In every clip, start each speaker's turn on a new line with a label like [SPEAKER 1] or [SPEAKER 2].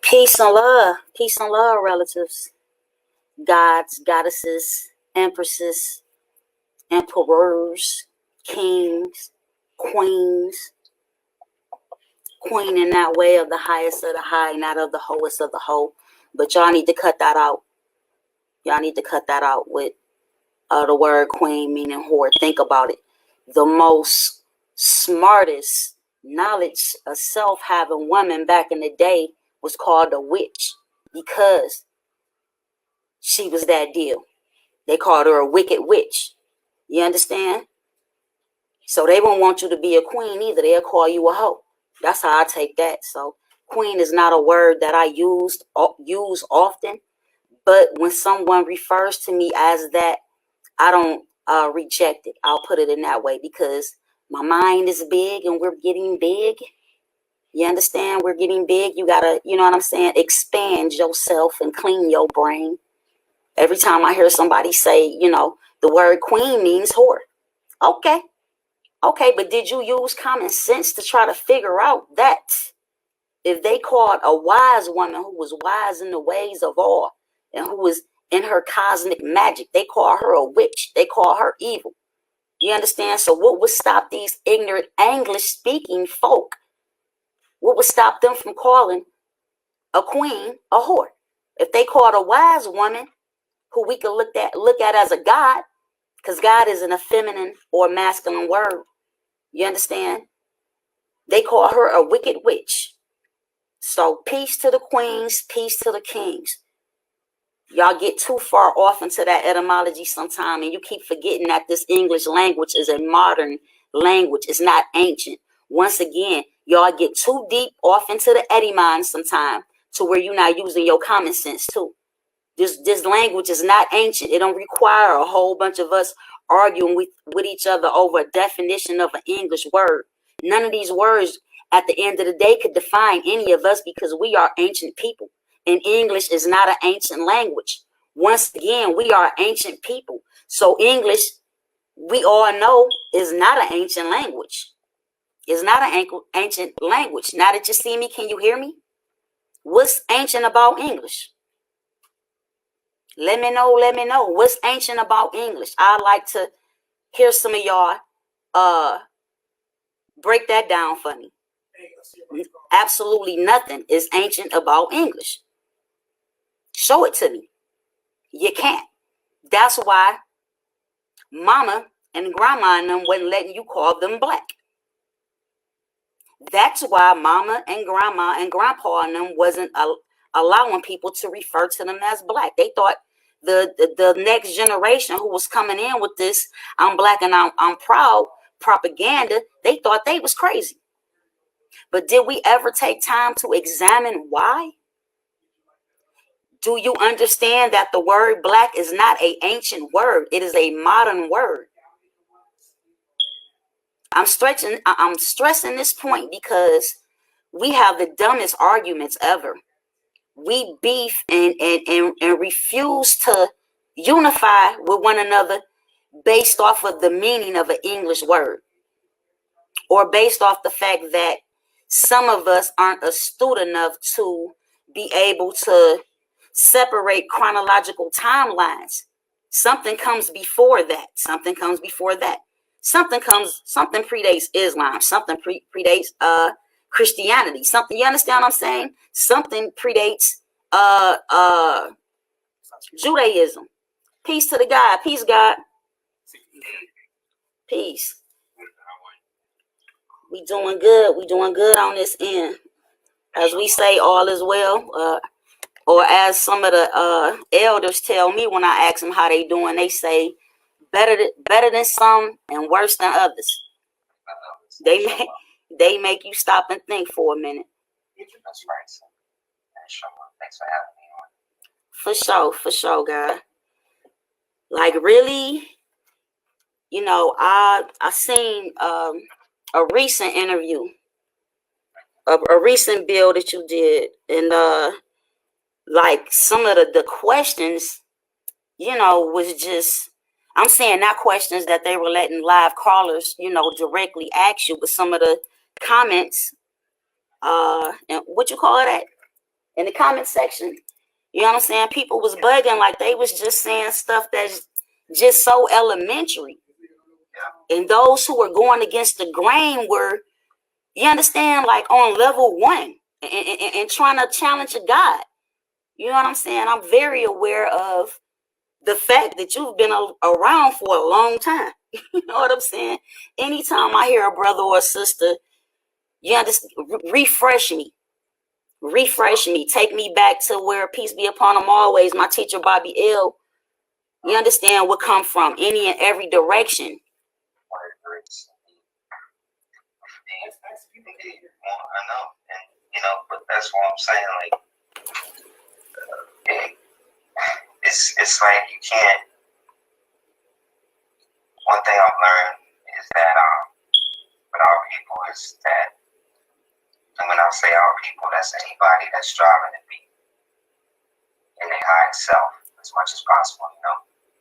[SPEAKER 1] Peace and love. Peace and love, relatives. Gods, goddesses, empresses, emperors, kings, queens. Queen in that way of the highest of the high, not of the hoest of the hoe. But y'all need to cut that out. Y'all need to cut that out with the word queen meaning whore. Think about it. The most smartest knowledge of self-having woman back in the day was called a witch because she was that deal. They called her a wicked witch. You understand? So they won't want you to be a queen either. They'll call you a hoe. That's how I take that. So queen is not a word that I use often. But when someone refers to me as that, I don't reject it. I'll put it in that way because my mind is big and we're getting big. You understand? We're getting big. You got to, you know what I'm saying, expand yourself and clean your brain. Every time I hear somebody say, you know, the word queen means whore. Okay. Okay, but did you use common sense to try to figure out that if they called a wise woman who was wise in the ways of all and who was in her cosmic magic, they call her a witch. They call her evil. You understand? So what would stop these ignorant English-speaking folk? What would stop them from calling a queen a whore? If they called a wise woman who we could look at as a god, because God isn't a feminine or masculine word. You understand? They call her a wicked witch. So peace to the queens, peace to the kings. Y'all get too far off into that etymology sometime, and you keep forgetting that this English language is a modern language. It's not ancient. Once again, y'all get too deep off into the etymon sometime to where you're not using your common sense too. This language is not ancient. It don't require a whole bunch of us arguing with each other over a definition of an English word. None of these words at the end of the day could define any of us because we are ancient people. And English is not an ancient language. Once again, we are ancient people. So English, we all know, is not an ancient language. It's not an ancient language. Now that you see me, can you hear me? What's ancient about English? Let me know. What's ancient about English? I'd like to hear some of y'all break that down for me. Absolutely nothing is ancient about English. Show it to me. You can't. That's why mama and grandma and them wasn't letting you call them black. That's why mama and grandma and grandpa and them wasn't allowing people to refer to them as black. They thought the next generation who was coming in with this I'm black and I'm proud propaganda, they thought they was crazy. But did we ever take time to examine why? Do you understand that the word black is not an ancient word? It is a modern word. I'm stressing this point because we have the dumbest arguments ever. We beef and refuse to unify with one another based off of the meaning of an English word, or based off the fact that some of us aren't astute enough to be able to separate chronological timelines. Something comes before that. Something predates Islam. Something predates Christianity. Something, you understand what I'm saying? Something predates Judaism. Peace to the God. Peace, God. Peace. We doing good. We doing good on this end. As we say, all is well. Or as some of the elders tell me when I ask them how they doing, they say better than some and worse than others. They make you stop and think for a minute.
[SPEAKER 2] That's right. Thanks for having me on.
[SPEAKER 1] For sure, God. Like really, you know, I seen a recent interview, a recent bill that you did, and like some of the questions, you know, was just, I'm saying not questions that they were letting live callers, you know, directly ask you, but some of the comments, and what you call that? in the comment section. You know what I'm saying? People was bugging, like they was just saying stuff that's just so elementary. And those who were going against the grain were, you understand, like on level 1 and trying to challenge a God. You know what I'm saying? I'm very aware of the fact that you've been around for a long time. You know what I'm saying? Anytime I hear a brother or a sister, you understand, refresh me. Take me back to where peace be upon them always. My teacher, Bobby L., you understand, would come from any and every direction.
[SPEAKER 2] I know, and but that's what I'm saying. Like, it's like you can't. One thing I've learned is that with our people is that, and when I say our people, that's anybody that's striving to be in their higher self as much as possible.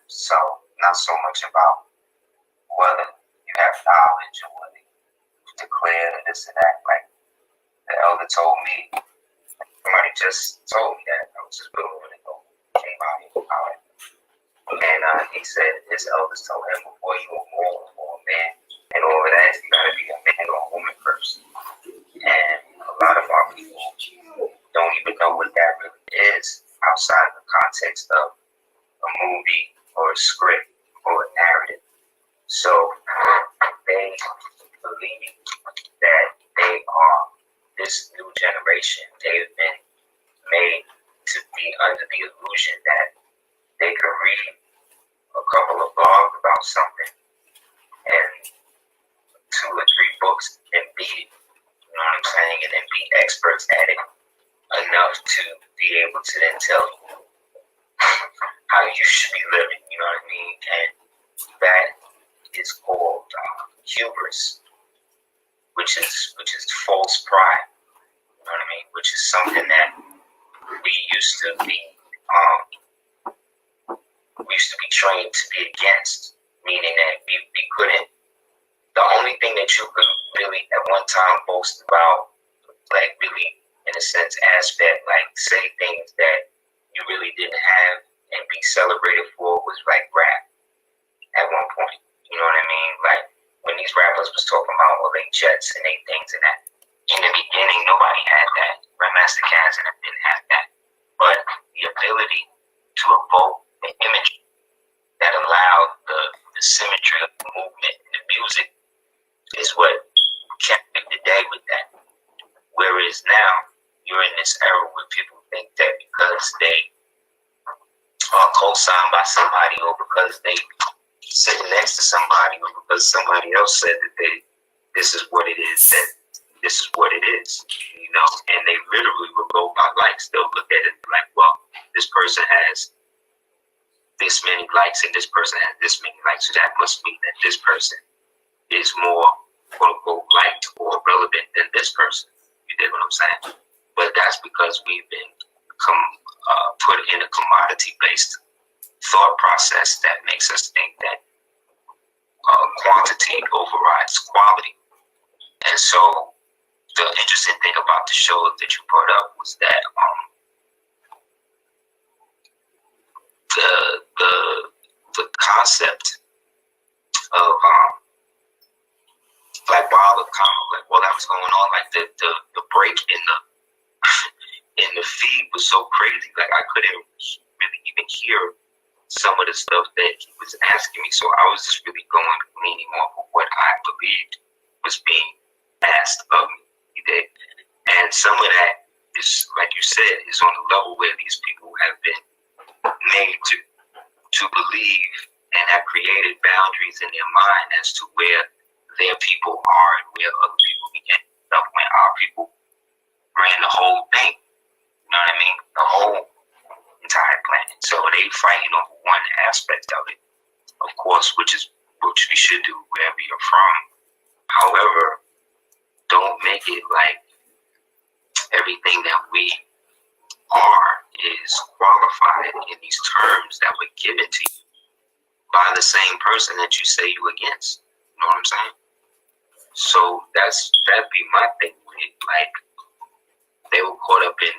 [SPEAKER 2] So not so much about whether you have knowledge or whether you declare this and that. Like the elder told me, somebody just told me that. I was just a little bit ago, came out here about it. And he said his elders told him, before you are born for a man and all of that, you gotta be a man or a woman first. And a lot of our people don't even know what that really is outside the context of a movie or a script or a narrative. So they believe that they are this new generation. They've been made to be under the illusion that they can read a couple of blogs about something and 2 or 3 books and be, you know what I'm saying, and then be experts at it enough to be able to then tell you how you should be living, you know what I mean? And that is called hubris, which is false pride, you know what I mean? Which is something that we used to be trained to be against, meaning that we couldn't. The only thing that you could really at one time boast about, like really in a sense aspect, like say things that you really didn't have and be celebrated for, was like rap at one point. You know what I mean? Like when these rappers was talking about all they jets and they things and that. In the beginning, nobody had that. Grandmaster Caz and them didn't have that. But the ability to evoke the image that allowed the symmetry of the movement and the music is what kept the day with that. Whereas now, you're in this era where people think that because they are co-signed by somebody, or because they sit next to somebody, or because somebody else said that this is what it is, that this is what it is, and they literally will go by likes. They'll look at it like, well, this person has this many likes and this person has this many likes, so that must mean that this person is more quote unquote liked or relevant than this person. You dig what I'm saying? But that's because we've been put in a commodity-based thought process that makes us think that quantity overrides quality. And so the interesting thing about the show that you brought up was that the concept of like while that was going on, like the break in the feed was so crazy. Like I couldn't really even hear some of the stuff that he was asking me. So I was just really leaning off of what I believed was being asked of me. And some of that is, like you said, is on the level where these people have been made to believe and have created boundaries in their mind as to where their people are and where other people began stuff when our people ran the whole thing. You know what I mean? The whole entire planet. So they fighting over one aspect of it, of course, which we should do wherever you're from. However, don't make it like everything that we are is qualified in these terms that were given to you by the same person that you say you against. You know what I'm saying? So that'd be my thing with it. Like, they were caught up in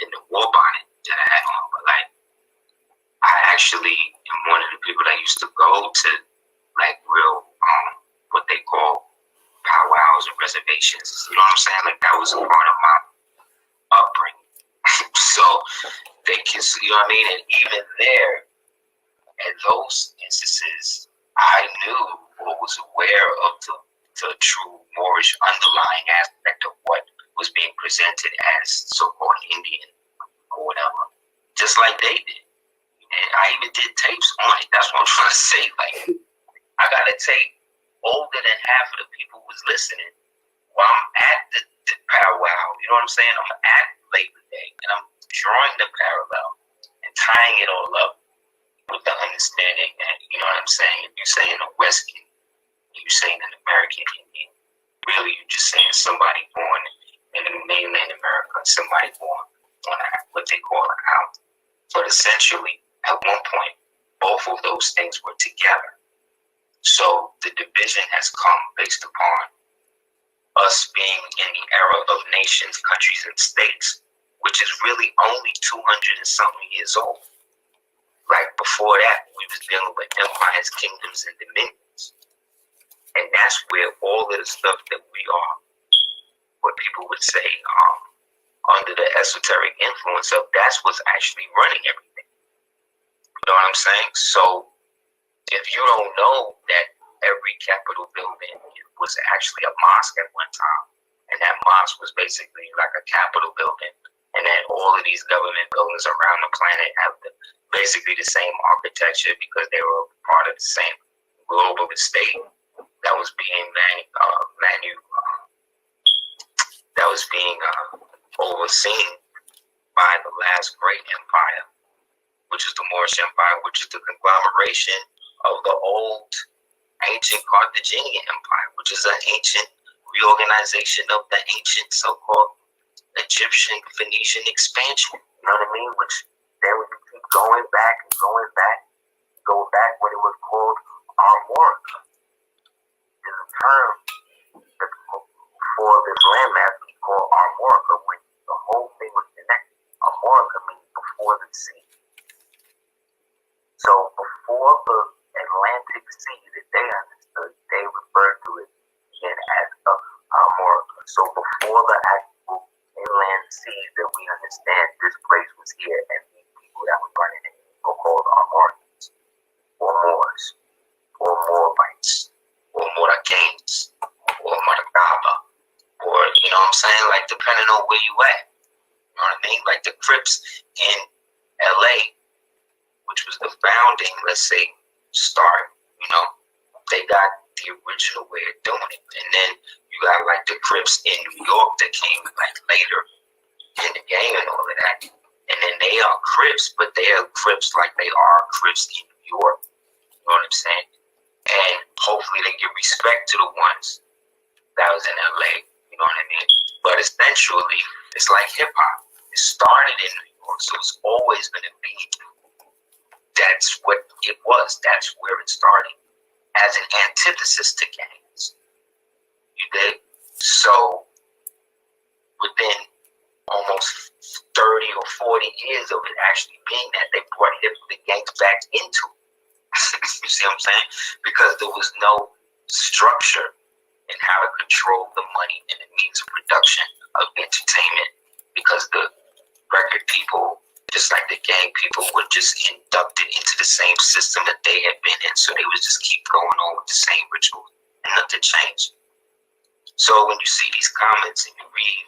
[SPEAKER 2] the war bonnet that I had on. But like, I actually am one of the people that used to go to like real what they call powwows and reservations. You know what I'm saying? Like that was a part of my upbringing. So they can, you know what I mean? And even there, at those instances, I knew or was aware of the true Moorish underlying aspect of what was being presented as so-called Indian or whatever, just like they did. And I even did tapes on it. That's what I'm trying to say. Like, I got a tape older than half of the people who was listening while I'm at the powwow. You know what I'm saying? I'm at Labor Day, and I'm drawing the parallel and tying it all up with the understanding that, you know what I'm saying? If you're saying a West Indian, you're saying an American Indian, really you're just saying somebody born in the mainland America, somebody born on what they call an island. But essentially, at one point, both of those things were together. So the division has come based upon us being in the era of nations, countries, and states, which is really only 200 and something years old. Like before that, we was dealing with empires, kingdoms, and dominions. And that's where all of the stuff that we are, what people would say, under the esoteric influence of, that's what's actually running everything. You know what I'm saying? So if you don't know that every Capitol building was actually a mosque at one time, and that mosque was basically like a Capitol building, and then all of these government buildings around the planet have basically the same architecture because they were part of the same global estate that was being overseen by the last great empire, which is the Moorish Empire, which is the conglomeration of the old ancient Carthaginian Empire, which is an ancient reorganization of the ancient so-called Egyptian Phoenician expansion. You know what I mean? Which then we keep going back go back when it was called Armorica. There's a term for this landmass we call Armorica, when the whole thing was connected. Armorica means before the sea. So before the Atlantic Sea that they understood, they referred to it again as Armorica. So before the actual inland seas that we understand, this place was here, and these people that were running it were called Armorians, or Moors, or Moabites, or Moroccanes, or Maracaba, or, you know what I'm saying, like depending on where you at. You know what I mean? Like the Crips in LA, which was the founding, let's say, start, you know, they got the original way of doing it. And then you got like the Crips in New York that came like later in the game and all of that. And then they are Crips, but they are Crips like they are Crips in New York. You know what I'm saying? And hopefully they give respect to the ones that was in LA. You know what I mean? But essentially, it's like hip hop. It started in New York, so it's always going to be. That's what it was. That's where it started, as an antithesis to gangs. You did? So within almost 30 or 40 years of it actually being that, they brought the gangs back into it. You see what I'm saying? Because there was no structure in how to control the money and the means of production of entertainment, because the record people, just like the gang people, were just inducted into the same system that they had been in. So they would just keep going on with the same rituals and nothing changed. So when you see these comments and you read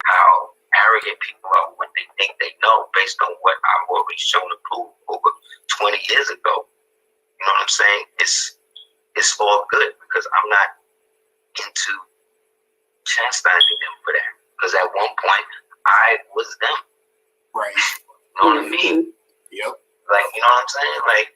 [SPEAKER 2] how arrogant people are, what they think they know based on what I've already shown and proved over 20 years ago, you know what I'm saying? It's all good, because I'm not into chastising them for that. Because at one point, I was them.
[SPEAKER 3] Right.
[SPEAKER 2] You know what I mean?
[SPEAKER 3] Yep.
[SPEAKER 2] Like, you know what I'm saying? Like,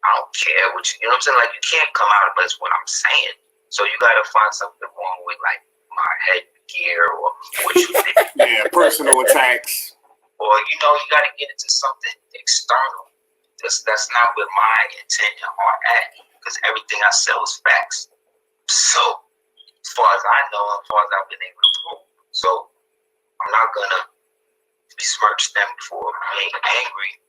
[SPEAKER 2] I don't care what you know what I'm saying? Like, you can't come out of us what I'm saying. So you got to find something wrong with, like, my headgear or what you did.
[SPEAKER 3] Yeah, personal attacks.
[SPEAKER 2] Or, you know, you got to get into something external. That's not where my intent and heart at, because everything I sell is facts. So, as far as I know, as far as I've been able to prove. So, I'm not gonna besmirch them for being angry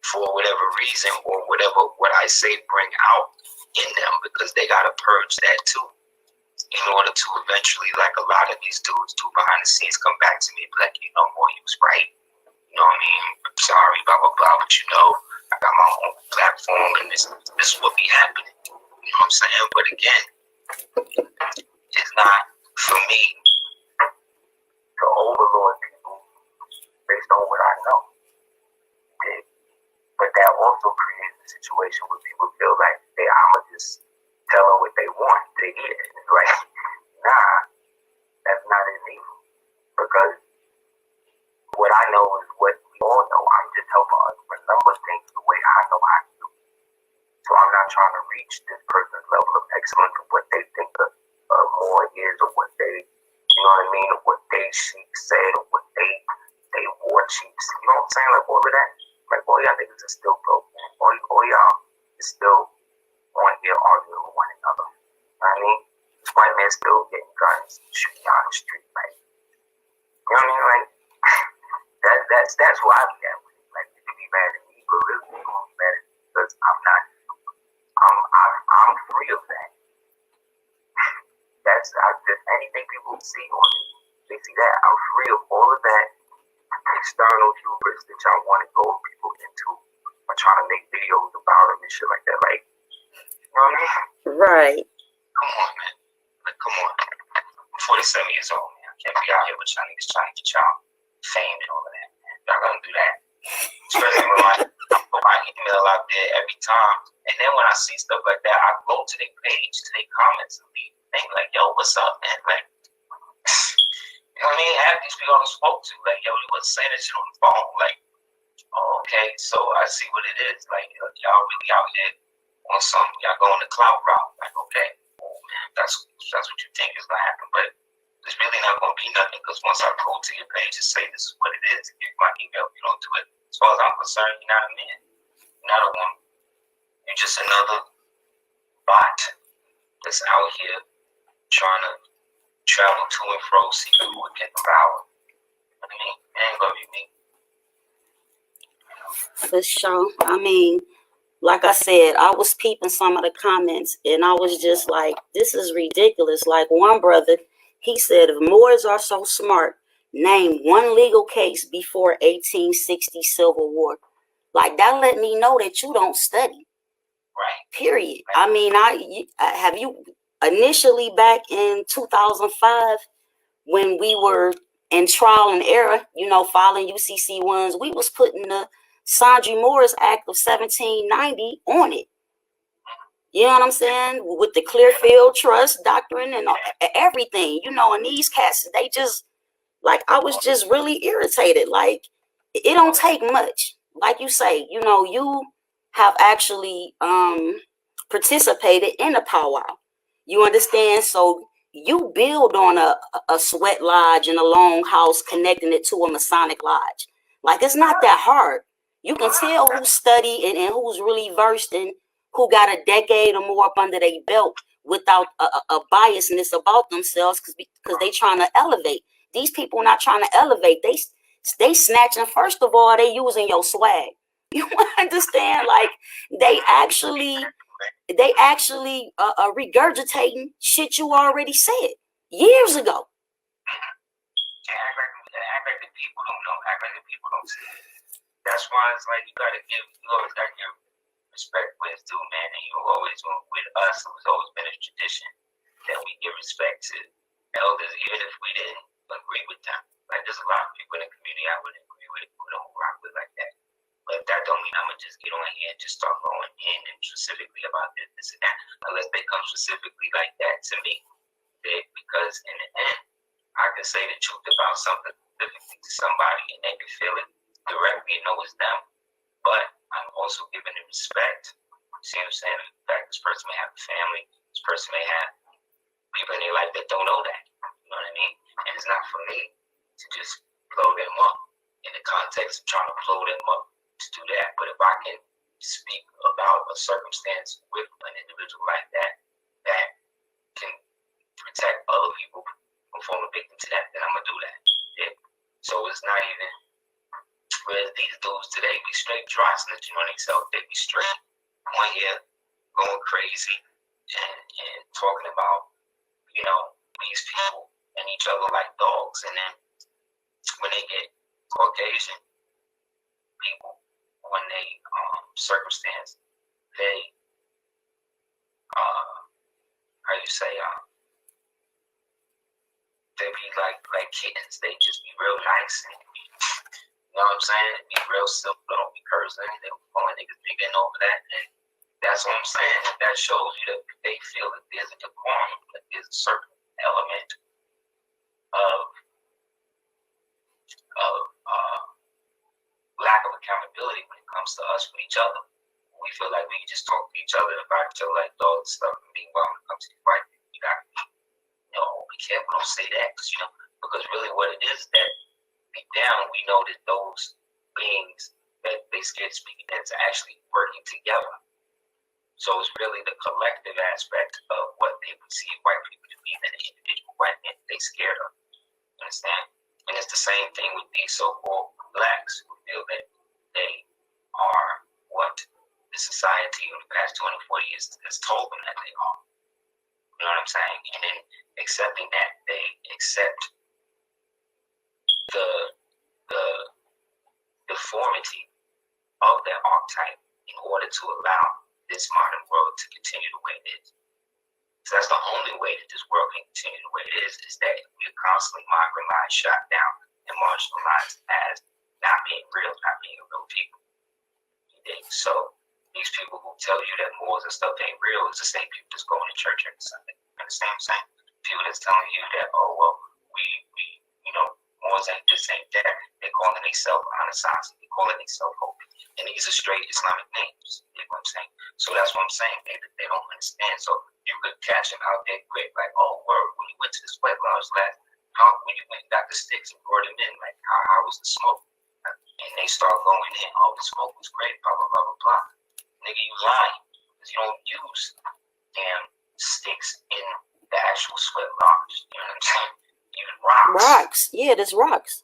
[SPEAKER 2] for whatever reason or whatever what I say bring out in them, because they gotta purge that too in order to eventually, like a lot of these dudes do behind the scenes, come back to me and be like, you know, Moore, you was right. You know what I mean? I'm sorry, blah, blah, blah, but you know, I got my own platform and this is what be happening. You know what I'm saying? But again, it's not for me to overlord people based on what I know. Okay? But that also creates a situation where people feel like I'ma just tell them what they want to hear. It's like, nah, that's not illegal. Because what I know is what we all know. I'm just helping us remember things the way I know I do. So I'm not trying to reach this person's level of excellence of what they think more is, or what they, you know what I mean, or what they sheep said, or what they war chiefs. You know what I'm saying? Like all of that. Like all y'all niggas are still broke, man. All y'all is still on here arguing with one another. You know what I mean? This white man still getting guns and shooting out the street. Like, you know what I mean? Like, that's who I be at with it. Like, you can be mad at me, but really you gonna be mad at me because I'm free of that. That's just anything people see on me. They see that I'm free of all of that external hubris that y'all want to go people into or trying to make videos about them and shit like that. Like, you know what I mean?
[SPEAKER 1] Right.
[SPEAKER 2] Come on, man. Like, come on. I'm 47 years old, man. I can't be out here with y'all niggas trying to get y'all fame and all of that, man. Y'all gonna do that. Especially when I put my email out there every time. And then when I see stuff like that, I go to their page, to their comments, and leave things like, yo, what's up, man? Like, you know what I mean? Half these people I spoke to, like, yo, you wasn't saying that shit on the phone. Like, oh, okay, so I see what it is. Like, y'all really out here on something. Y'all going the clout route. Like, okay, oh, man, that's what you think is gonna happen. But it's really not gonna be nothing, because once I go to your page and say this is what it is, give my email, you don't do it. As far as I'm concerned, you're not a man. You're not a woman. You're just another bot that's out here trying to travel to and fro, seeking who it can devour. You know what I mean? It ain't gonna be me.
[SPEAKER 1] For sure. I mean, like I said, I was peeping some of the comments and I was just like, this is ridiculous. Like one brother, he said, if Moors are so smart, name one legal case before 1860 Civil War. Like that let me know that you don't study.
[SPEAKER 2] Right.
[SPEAKER 1] Period. I mean, have you initially back in 2005 when we were in trial and error, you know, filing UCC ones, we was putting the Sandry Morris Act of 1790 on it. You know what I'm saying? With the Clearfield Trust doctrine and everything, you know, and these cats, they just, like, I was just really irritated. Like, it don't take much. Like you say, you know, you have actually participated in a powwow. You understand? So you build on a sweat lodge and a longhouse connecting it to a Masonic lodge. Like, it's not that hard. You can tell who's studied and who's really versed and who got a decade or more up under their belt without a biasness about themselves because they trying to elevate. These people not trying to elevate. They snatching. First of all, they using your swag. You understand? Like they actually regurgitating shit you already said years ago.
[SPEAKER 2] Act like the people don't know. Act like the people don't see it. That's why it's like you always gotta give respect where it's due, man. And you always, with us, it was always been a tradition that we give respect to elders, even if we didn't agree with them. Like there's a lot of people in the community I wouldn't agree with, who don't rock with like that. But that don't mean I'm gonna just get on here and just start going in and specifically about this and that, unless they come specifically like that to me. Because in the end, I can say the truth about something specifically to somebody and they can feel it directly and know it's them. But I'm also giving it respect. See what I'm saying? In fact, this person may have a family, this person may have people in their life that don't know that. You know what I mean? And it's not for me to just blow them up in the context of trying to blow them up to do that. But if I can speak about a circumstance with an individual like that can protect other people from falling victim to that, then I'm gonna do that. So it's not even. Whereas these dudes today be straight dry snitching on themselves. They be straight on here going crazy and talking about, these people and each other like dogs. And then when they get Caucasian people, when they circumstance, they how you say they be like kittens. They just be real nice and you know what I'm saying? Be real simple, don't be cursing. They calling niggas getting over that, and that's what I'm saying. That shows you that they feel that there's a decorum, that there's a certain element of lack of accountability when it comes to us with each other. We feel like we can just talk to each other about each other like dogs and stuff. And meanwhile, when it comes to fight, you got be careful, don't say that, because really what it is that deep down we know that those beings that they scared to speak against are actually working together. So it's really the collective aspect of what they perceive white people to be than the individual white men they scared of. Understand? And it's the same thing with these so-called blacks who feel that they are what the society in the past 240 years has told them that they are. You know what I'm saying? And then accepting that, they accept the deformity of that archetype in order to allow this modern world to continue the way it is. So that's the only way that this world can continue the way it is that we're constantly marginalized, shot down, and marginalized as not being real, not being a real people. So these people who tell you that Moors and stuff ain't real is the same people that's going to church every Sunday. Understand what I'm saying? People that's telling you that, we Moors ain't this, ain't that. They're calling themselves Anasazi. They're calling themselves Hopi. And these are straight Islamic names. You know what I'm saying? So that's what I'm saying. They don't understand. So you could catch them out there quick, like, when you went to this white lounge when you went and got the sticks and brought them in, like, how was the smoke? And they start going in, the smoke was great, blah, blah, blah, blah, blah. Nigga, you lying. Because you don't use damn sticks in the actual sweat lodge. You know what I'm saying? Even rocks.
[SPEAKER 1] Yeah, there's rocks.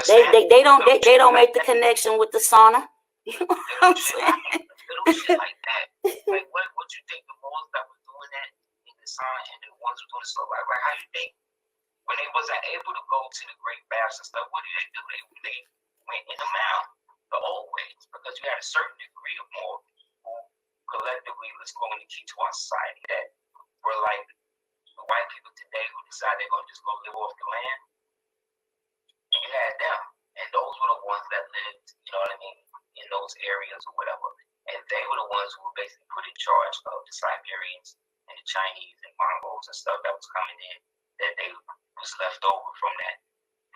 [SPEAKER 1] They don't make the connection with the sauna. You know what I'm saying?
[SPEAKER 2] Little shit like that. Like what you think the Moors that was doing that in the sauna and the ones who doing stuff like how you think when they wasn't able to go to the great baths and stuff, what did they do? They went in the mouth the old ways because you had a certain degree of more who collectively, let's call it the key to our society that were like the white people today who decide they're gonna just go live off the land. And you had them. And those were the ones that lived, you know what I mean, in those areas or whatever. And they were the ones who were basically put in charge of the Siberians and the Chinese and Mongols and stuff that was coming in, that they was left over from that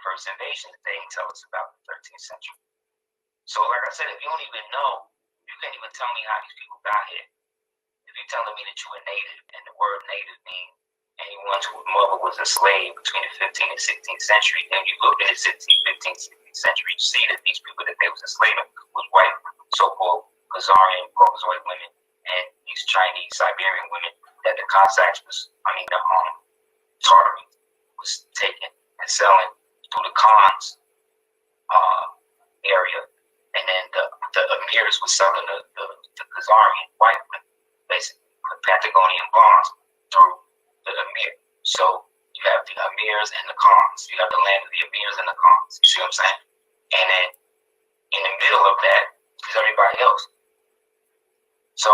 [SPEAKER 2] first invasion that they didn't tell us about in the 13th century. So like I said, if you don't even know, you can't even tell me how these people got here. If you're telling me that you're a native and the word native means anyone whose mother was enslaved between the 15th and 16th century, then you look at the 16th, 15th, 16th century, you see that these people that they was enslaving was white, so-called Khazarian, Caucasoid women, and these Chinese, Siberian women that the Cossacks the Tartary was taking and selling through the Khans area, and then the Emirs was selling the Khazarian white women, basically Patagonian bonds through the Emir. So you have the Emirs and the Khans. You have the land of the Emirs and the Khans. You see what I'm saying? And then in the middle of that is everybody else. So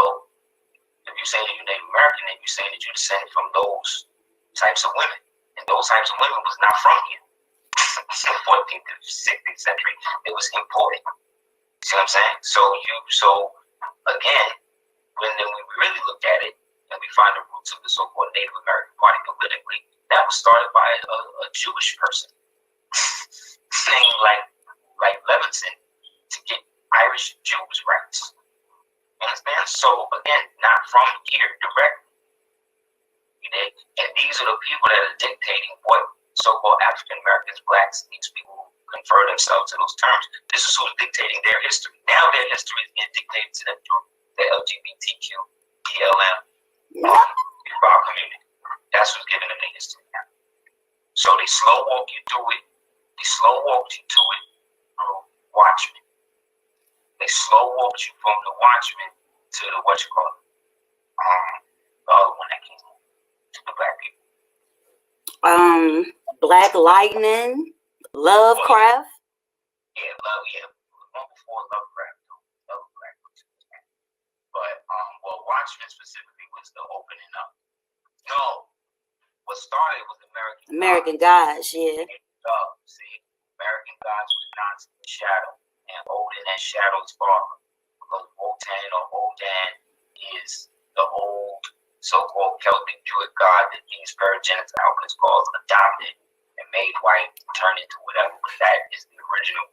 [SPEAKER 2] if you say that you're Native American, then you're saying that you're descended from those types of women. And those types of women was not from here. In the 14th to 16th century, it was imported. You see what I'm saying? So again, when we really look at it, and we find the roots of the so-called Native American Party politically, that was started by a Jewish person named like Levinson to get Irish Jews' rights. Understand? So again, not from here directly. And these are the people that are dictating what so-called African Americans, blacks, these people who confer themselves to those terms. This is who's dictating their history. Now their history is being dictated to them through the LGBTQ, BLM, our community. That's what's giving them their history now. So they slow walk you through it. They slow walked you to it through Watchmen. They slow walked you from the Watchmen to the the other one that came to the black people.
[SPEAKER 1] Black Lightning, Lovecraft.
[SPEAKER 2] Yeah, one before Lovecraft, but Watchmen specifically was the opening up. No, what started was
[SPEAKER 1] American Gods, yeah.
[SPEAKER 2] See, American Gods was Nazi shadow, and Odin and Shadow's father, because Wotan or Odin is the old so-called Celtic Druid god that these Perigenics outfits called adopted and made white, turned into whatever. But that is the original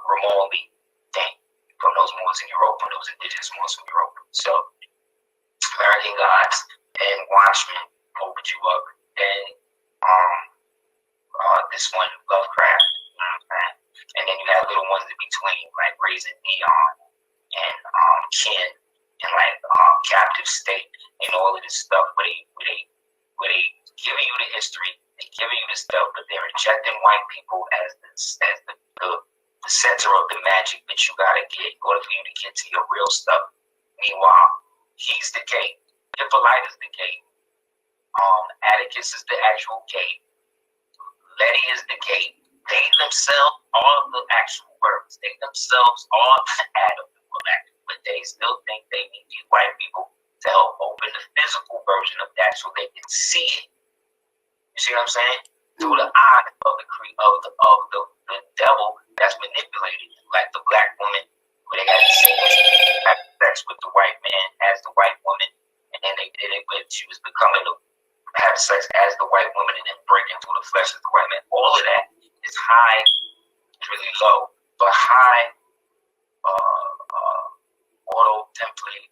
[SPEAKER 2] Romulan thing from those Moors in Europe, from those indigenous Moors from Europe. So American Gods and Watchmen opened you up. Then this one, Lovecraft, you know what I'm saying? And then you had little ones in between, like Raising Neon and Kin and like Captive State and all of this stuff where they giving you the history, they giving you the stuff, but they're injecting white people as the center of the magic that you gotta get in order for you to get to your real stuff. Meanwhile, he's the gate. Hippolyte is the gate. Atticus is the actual gate. Letty is the gate. They themselves are the actual words. They themselves are Adam, but they still think they need these white people to help open the physical version of that so they can see it. You see what I'm saying? Through the eye of the devil that's manipulated, like the black woman, where they got to see sex with the white man as the white woman, and then they did it when she was becoming have sex as the white woman and then breaking through the flesh as the white man. All of that is high, really low, but high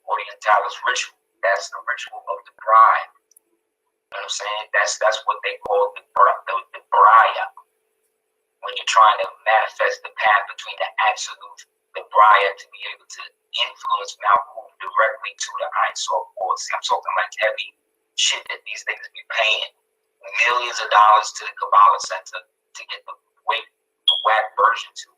[SPEAKER 2] Orientalis ritual. That's the ritual of the bride. You know what I'm saying? That's what they call the Braya. When you're trying to manifest the path between the absolute, the Braya, to be able to influence Malkuth directly to the Ein Sof. See, I'm talking like heavy shit that these things be paying millions of dollars to the Kabbalah Center to get the whack version to.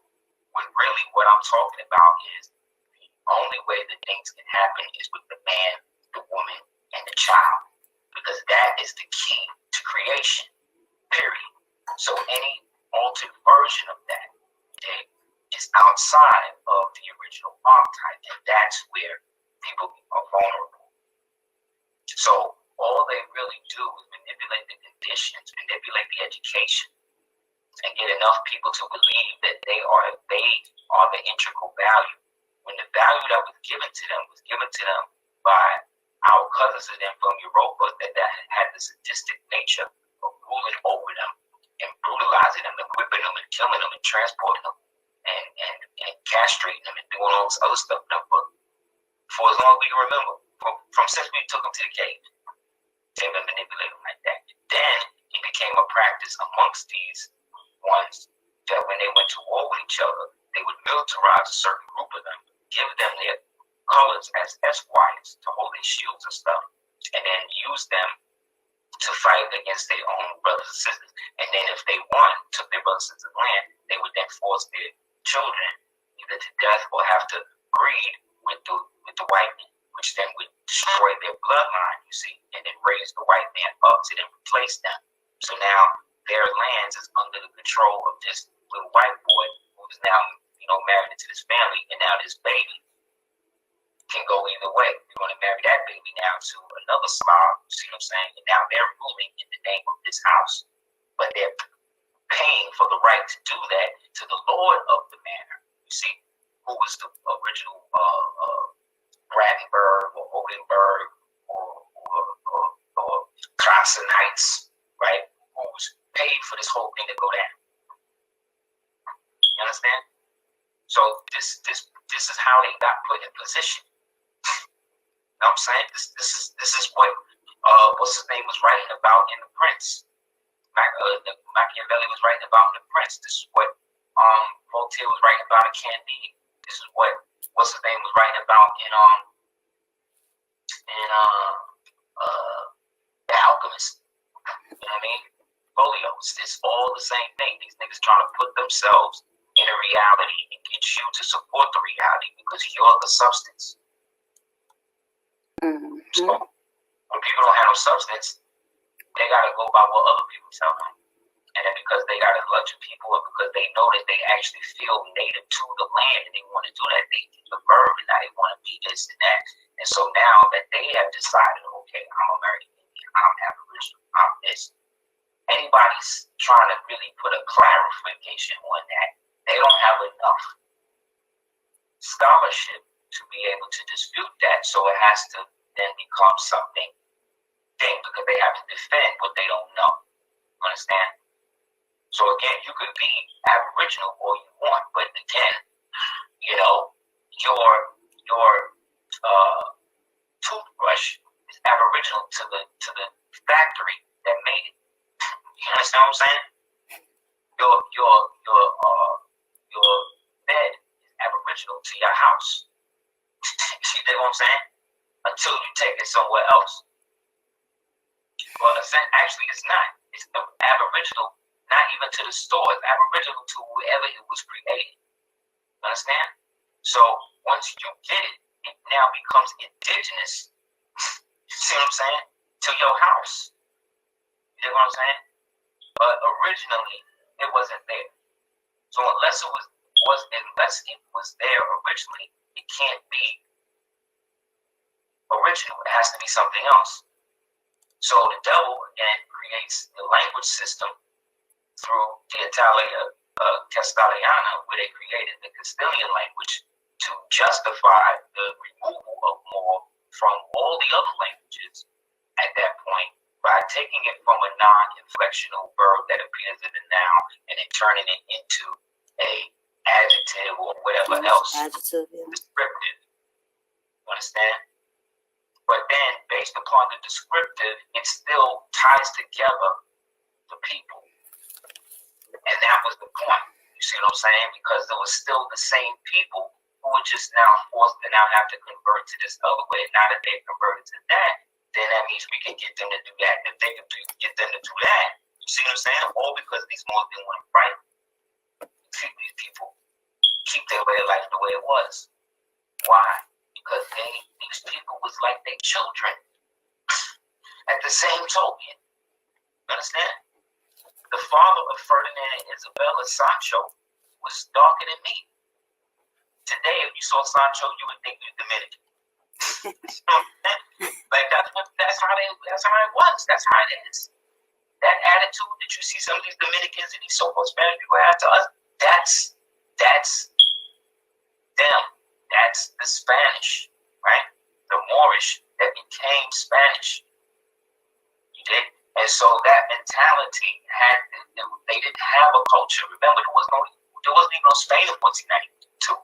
[SPEAKER 2] When really what I'm talking about is the only way that things can happen is with the man, the woman, and the child. Because that is the key to creation, period. So any altered version of that is outside of the original archetype, and that's where people are vulnerable. So all they really do is manipulate the conditions, manipulate the education, and get enough people to believe that they are the integral value. When the value that was given to them by our cousins of them from Europa that had the sadistic nature of ruling over them and brutalizing them and whipping them and killing them and transporting them and castrating them and doing all this other stuff. For as long as we can remember, from since we took them to the cave, they been manipulating them like that. Then it became a practice amongst these ones that when they went to war with each other, they would militarize a certain group of them, give them their colors as esquires to hold their shields and stuff, and then use them to fight against their own brothers and sisters. And then if they won, took their brothers and sisters' land, they would then force their children either to death or have to breed with the white man, which then would destroy their bloodline, you see, and then raise the white man up to then replace them. So now their lands is under the control of this little white boy who is now, married into this family, and now this baby can go either way. You're going to marry that baby now to another Slav, you see what I'm saying? And now they're ruling in the name of this house, but they're paying for the right to do that to the Lord of the manor, you see, who was the original Brandenburg or Oldenburg or Canaanites, right? Who's paid for this whole thing to go down. You understand? So this is how they got put in position. You know what I'm saying? This is what what's his name was writing about in The Prince. Machiavelli was writing about in The Prince. This is what Voltaire was writing about in Candide. This is what what's his name was writing about in The Alchemist. You know what I mean? polio. It's all the same thing. These niggas trying to put themselves in a reality and get you to support the reality because you're the substance. So when people don't have no substance, they gotta go by what other people tell them. And then because they got a bunch of people, or because they know that they actually feel native to the land and they want to do that, they get the verb and now they want to be this and that. And so now that they have decided, okay, I'm American Indian, I'm Aboriginal, I'm this. Anybody's trying to really put a clarification on that, they don't have enough scholarship to be able to dispute that. So it has to then become something because they have to defend what they don't know. Understand? So again, you could be Aboriginal all you want, but again, you know, your toothbrush is Aboriginal to the factory that made it. You understand what I'm saying? Your bed is Aboriginal to your house. You dig what I'm saying? Until you take it somewhere else. Well, actually, it's not. It's Aboriginal, not even to the store. It's Aboriginal to whoever it was created. You understand? So once you get it, it now becomes indigenous. You see what I'm saying? To your house. You know what I'm saying? But originally, it wasn't there. So unless it was there originally, it can't be original. It has to be something else. So the devil again creates the language system through the Castellana, where they created the Castilian language to justify the removal of more from all the other languages at that point by taking it from a non-inflectional verb that appears in the noun and then turning it into a adjective or whatever else.
[SPEAKER 1] Adjective, yeah.
[SPEAKER 2] Descriptive. You understand? But then, based upon the descriptive, it still ties together the people. And that was the point. You see what I'm saying? Because there was still the same people who were just now forced to now have to convert to this other way. Now that they've converted to that, then that means we can get them to do that. And if they can get them to do that, you see what I'm saying? All because these Moors didn't want to fight. These people keep their way of life the way it was. Why? Because these people was like their children. At the same token, you understand? The father of Ferdinand and Isabella, Sancho, was darker than me. Today, if you saw Sancho, you would think he was Dominican. Like that's how it was. That's how it is. That attitude that you see some of these Dominicans and these so-called Spanish people have to us, that's them. That's the Spanish, right? The Moorish that became Spanish. You did? And so that mentality they didn't have a culture. Remember, there wasn't even no Spain in 1492.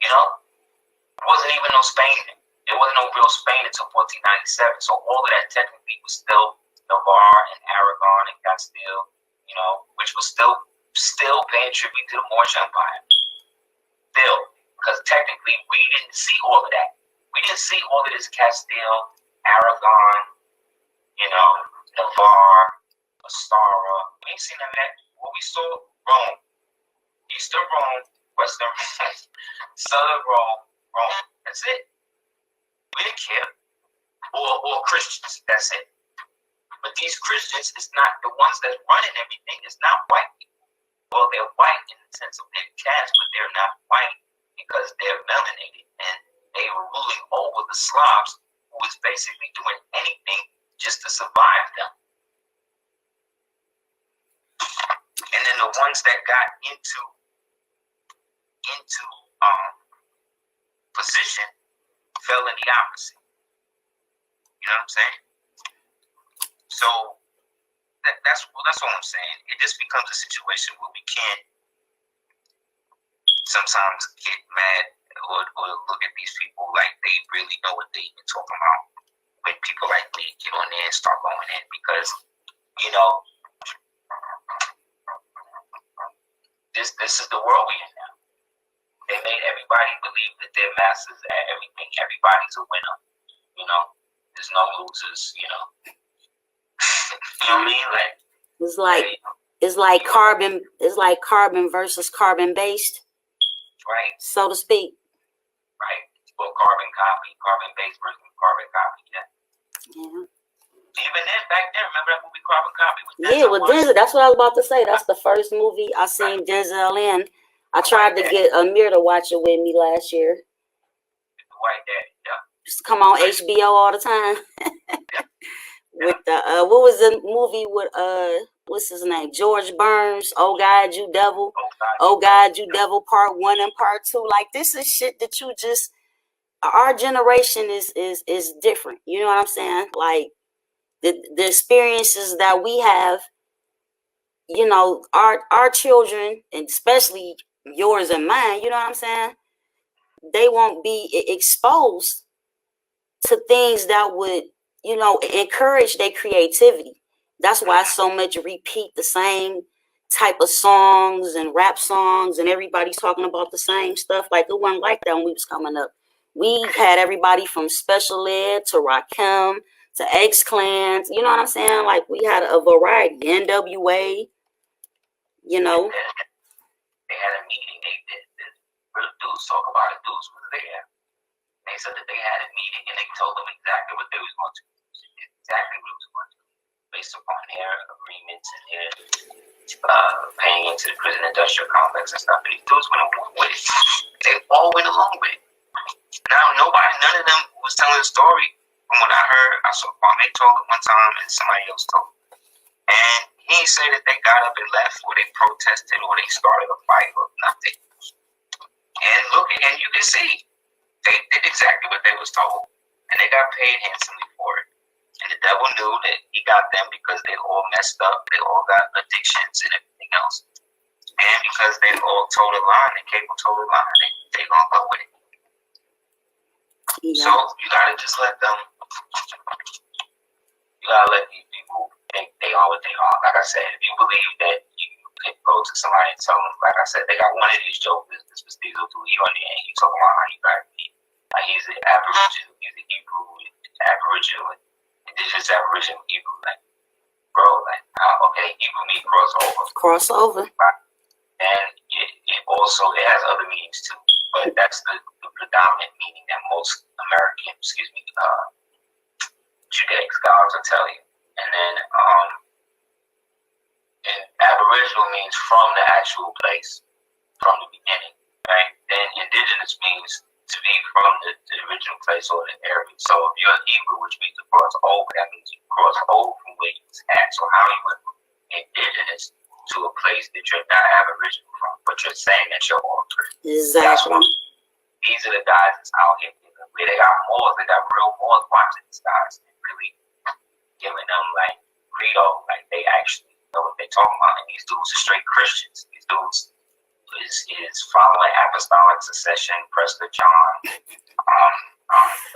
[SPEAKER 2] You know? There wasn't even no Spain. There wasn't no real Spain until 1497. So all of that technically was still Navarre and Aragon and Castile, you know, which was still paying tribute to the Moorish Empire. Still. Because technically, we didn't see all of that. We didn't see all of this Castile, Aragon, you know, Navarre, Astara. We ain't seen none of that. What we saw, Rome. Eastern Rome, Western Rome, Southern Rome. That's it. We didn't care. Or Christians. That's it. But these Christians is not the ones that's running everything. It's not white people. Well, they're white in the sense of their caste, but they're not white because they're melanated and they were ruling over the Slavs, who was basically doing anything just to survive them. And then the ones that got into position fell in the opposite. You know what I'm saying? So that's what I'm saying. It just becomes a situation where we can't sometimes get mad or look at these people like they really know what they've been talking about. When people like me get on there and start going in, because you know this is the world we're in now. They made everybody believe that they're masters at everything. Everybody's a winner. You know, there's no losers. You know, you know what I mean? Like
[SPEAKER 1] It's like carbon. It's like carbon versus carbon based,
[SPEAKER 2] right?
[SPEAKER 1] so to speak.
[SPEAKER 2] Right. Well, carbon based versus carbon copy.
[SPEAKER 1] Yeah.
[SPEAKER 2] Even then, back then, remember that movie Carbon Copy?
[SPEAKER 1] Yeah, with Denzel. That's what I was about to say. That's the first movie I seen Denzel in. I tried to get Amir to watch it with me last year.
[SPEAKER 2] White Daddy, yeah.
[SPEAKER 1] Just come on HBO all the time. With the what was the movie with what's his name? George Burns, Oh God You Devil. Oh God You Devil Part 1 and Part 2. Like, this is shit that you just, our generation is different. You know what I'm saying? Like the experiences that we have, you know, our children, and especially yours and mine, you know what I'm saying? They won't be exposed to things that would, you know, encourage their creativity. That's why so much repeat the same type of songs and rap songs, and everybody's talking about the same stuff. Like, it wasn't like that when we was coming up. We had everybody from Special Ed to Rakim to X-Clans. You know what I'm saying? Like, we had a variety. NWA, you know.
[SPEAKER 2] They had a meeting. The dudes talk about it. Dudes was there. They said that they had a meeting and they told them exactly what they was going to do. Exactly what it was going to do. Based upon their agreements and their paying into the prison industrial complex and stuff. And these dudes went along with it. They all went along with it. Now, none of them was telling the story. From what I heard, I saw Kwame told it one time and somebody else told it. And he didn't say that they got up and left, or they protested, or they started a fight, or nothing. And look, and you can see, they did exactly what they was told. And they got paid handsomely for it. And the devil knew that he got them because they all messed up. They all got addictions and everything else. And because they all told a lie, and Cable told a lie, they gonna go with it. Yeah. So you gotta just let them, you gotta let these people think they are what they are. Like I said, if you believe that you can go to somebody and tell them, like I said, they got one of these jokers, this was Sterilization, on the end, you talking about how you gotta be. Like, he's an Aboriginal, he's an Hebrew, Aboriginal, indigenous Aboriginal Hebrew. Like, bro, like, okay, Hebrew means crossover.
[SPEAKER 1] Crossover.
[SPEAKER 2] And it also, it has other meanings too. But that's the predominant meaning that most American, Judaic scholars will tell you. And then, and Aboriginal means from the actual place, from the beginning, right? Then indigenous means to be from the original place or the area. So if you're Hebrew, which means to cross over, that means you cross over from where you was at. So how you went from indigenous to a place that you're not Aboriginal from, but you're saying that you're altered.
[SPEAKER 1] Exactly.
[SPEAKER 2] That's what, these are the guys that's out here where they got Moors, they got real Moors watching these guys and really giving them like credo, like they actually know what they're talking about. And these dudes are straight Christians. These dudes is following apostolic succession, Prester John,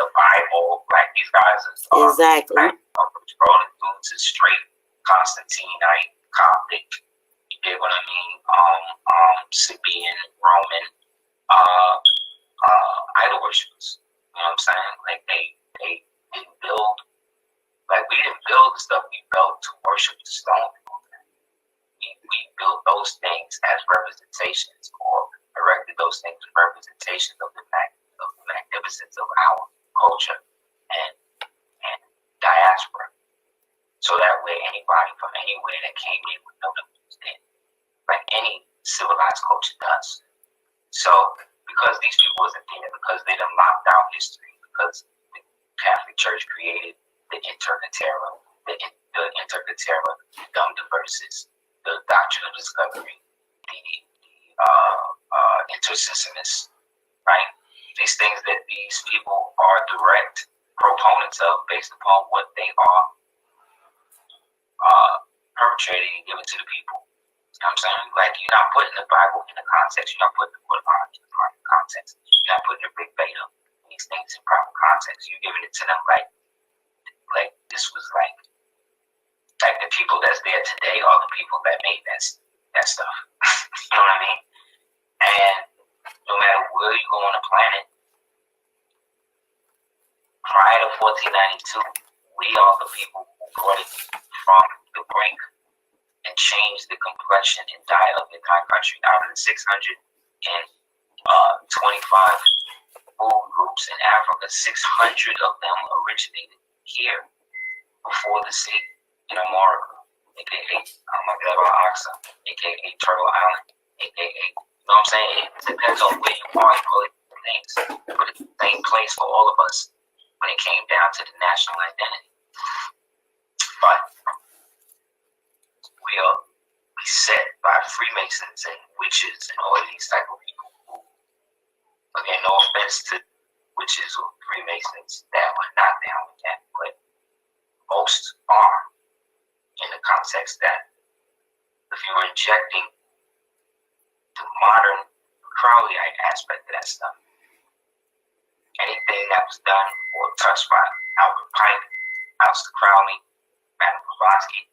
[SPEAKER 2] the Bible. Like, these guys are
[SPEAKER 1] exactly.
[SPEAKER 2] Like, rolling dudes is straight Constantinite, Coptic. You get what I mean? Scythian, Roman, idol worshippers. You know what I'm saying? Like, they didn't build, like, we didn't build the stuff we built to worship the stone. We built those things as representations, or erected those things as representations of the magnificence of our culture and diaspora. So that way anybody from anywhere that came in would know that we was there, like any civilized culture does. So because these people wasn't there, because they done locked out history, because the Catholic Church created the Intercaterra, the Dum Diversis, the Doctrine of Discovery, the Intercessionists, right? These things that these people are direct proponents of based upon what they are perpetrating and giving to the people. You know what I'm saying? Like, you're not putting the Bible in the context, you're not putting the Quran in the proper context, you're not putting the Big Beta and these things in proper context. You're giving it to them like this was like the people that's there today are the people that made that stuff. You know what I mean? And no matter where you go on the planet, prior to 1492, we are the people who brought it from the brink oppression and diet of the entire country. Out of the 625 food groups in Africa, 600 of them originated here before the sea in America, aka Oxa, aka Turtle Island, aka, you know what I'm saying? It depends on where you are, you put things, put it in the same place for all of us when it came down to the national identity. But we are beset by Freemasons and witches and all of these type of people who, again, no offense to witches or Freemasons that are not down with that, but most are, in the context that if you're injecting the modern Crowleyite aspect of that stuff, anything that was done or touched by Albert Pike, Aleister Crowley, Madame Blavatsky,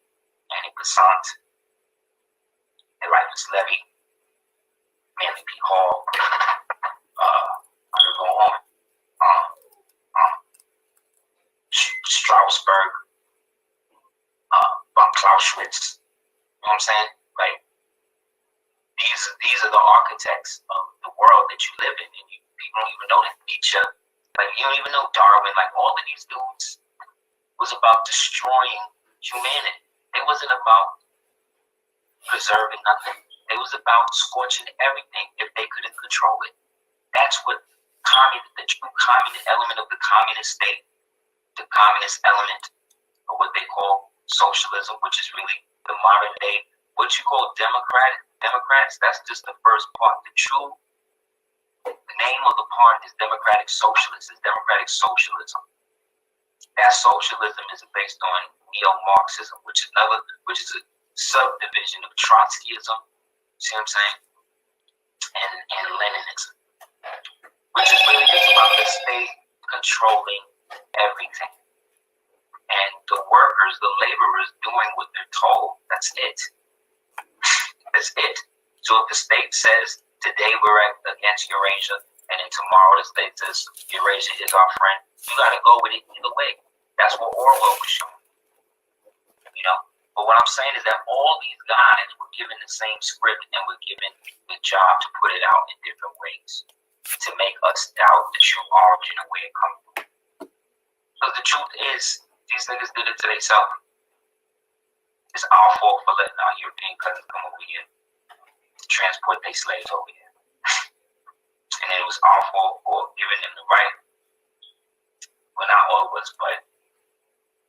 [SPEAKER 2] Annie Besant, Elias Levy, Manly P. Hall, I could go on, Strasbourg, von Clausewitz, you know what I'm saying? Like, these are the architects of the world that you live in, and people don't even know that. Nietzsche, like, you don't even know Darwin, like, all of these dudes was about destroying humanity. It wasn't about preserving nothing. It was about scorching everything if they couldn't control it. That's what the true communist element of the communist state, the communist element of what they call socialism, which is really the modern day, what you call Democrats, that's just the first part. The true name of the part is democratic socialist, is democratic socialism. That socialism is based on neo-Marxism, which is a subdivision of Trotskyism, see what I'm saying? And Leninism, which is really just about the state controlling everything. And the workers, the laborers, doing what they're told. That's it. That's it. So if the state says, today we're against Eurasia, and then tomorrow the state says, Eurasia is our friend, you got to go with it either way. That's what Orwell was showing. You know? But what I'm saying is that all these guys were given the same script and were given the job to put it out in different ways to make us doubt the true origin of where it comes from. Because the truth is, these niggas did it to themselves. It's our fault for letting our European cousins come over here to transport their slaves over here. And it was our fault for giving them the right, well, not all of us, but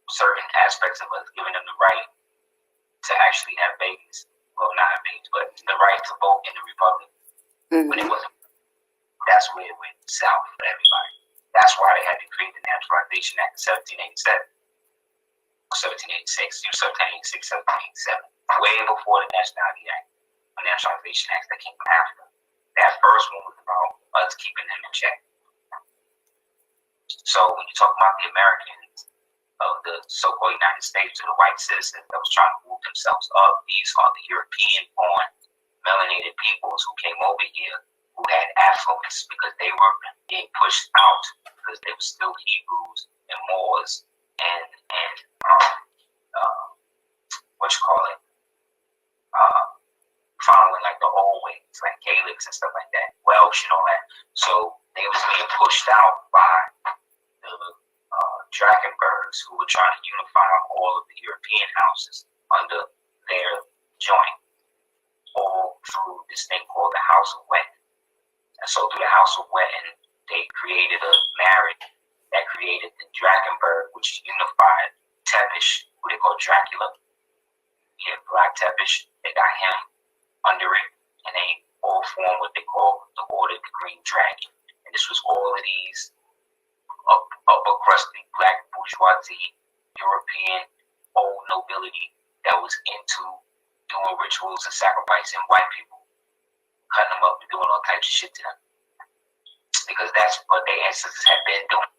[SPEAKER 2] certain aspects of us, giving them the right to actually have babies. Well, not have babies, but the right to vote in the Republic. When it wasn't. That's where it went south for everybody. That's why they had to create the Naturalization Act of 1787. 1786, 1786, 1787. Way before the Nationality Act, the Nationalization Act that came after. That first one was about us keeping them in check. So when you talk about the Americans of the so-called United States, or the white citizens that was trying to move themselves up, these are the European-born melanated peoples who came over here who had affluence because they were being pushed out because they were still Hebrews and Moors and following like the old ways, like Gaelics and stuff like that, Welsh and all that. So they was being pushed out by the Drakenbergs, who were trying to unify all of the European houses under their joint, all through this thing called the House of Wettin. And so through the House of Wettin, they created a marriage that created the Drakenberg, which unified Tepish, who they call Dracula. Yeah, Black Tepish, they got him under it, and they all formed what they call the Order of the Green Dragon. And this was all of these upper crusty black bourgeoisie, European, old nobility that was into doing rituals and sacrificing white people, cutting them up and doing all types of shit to them. Because that's what their ancestors had been doing.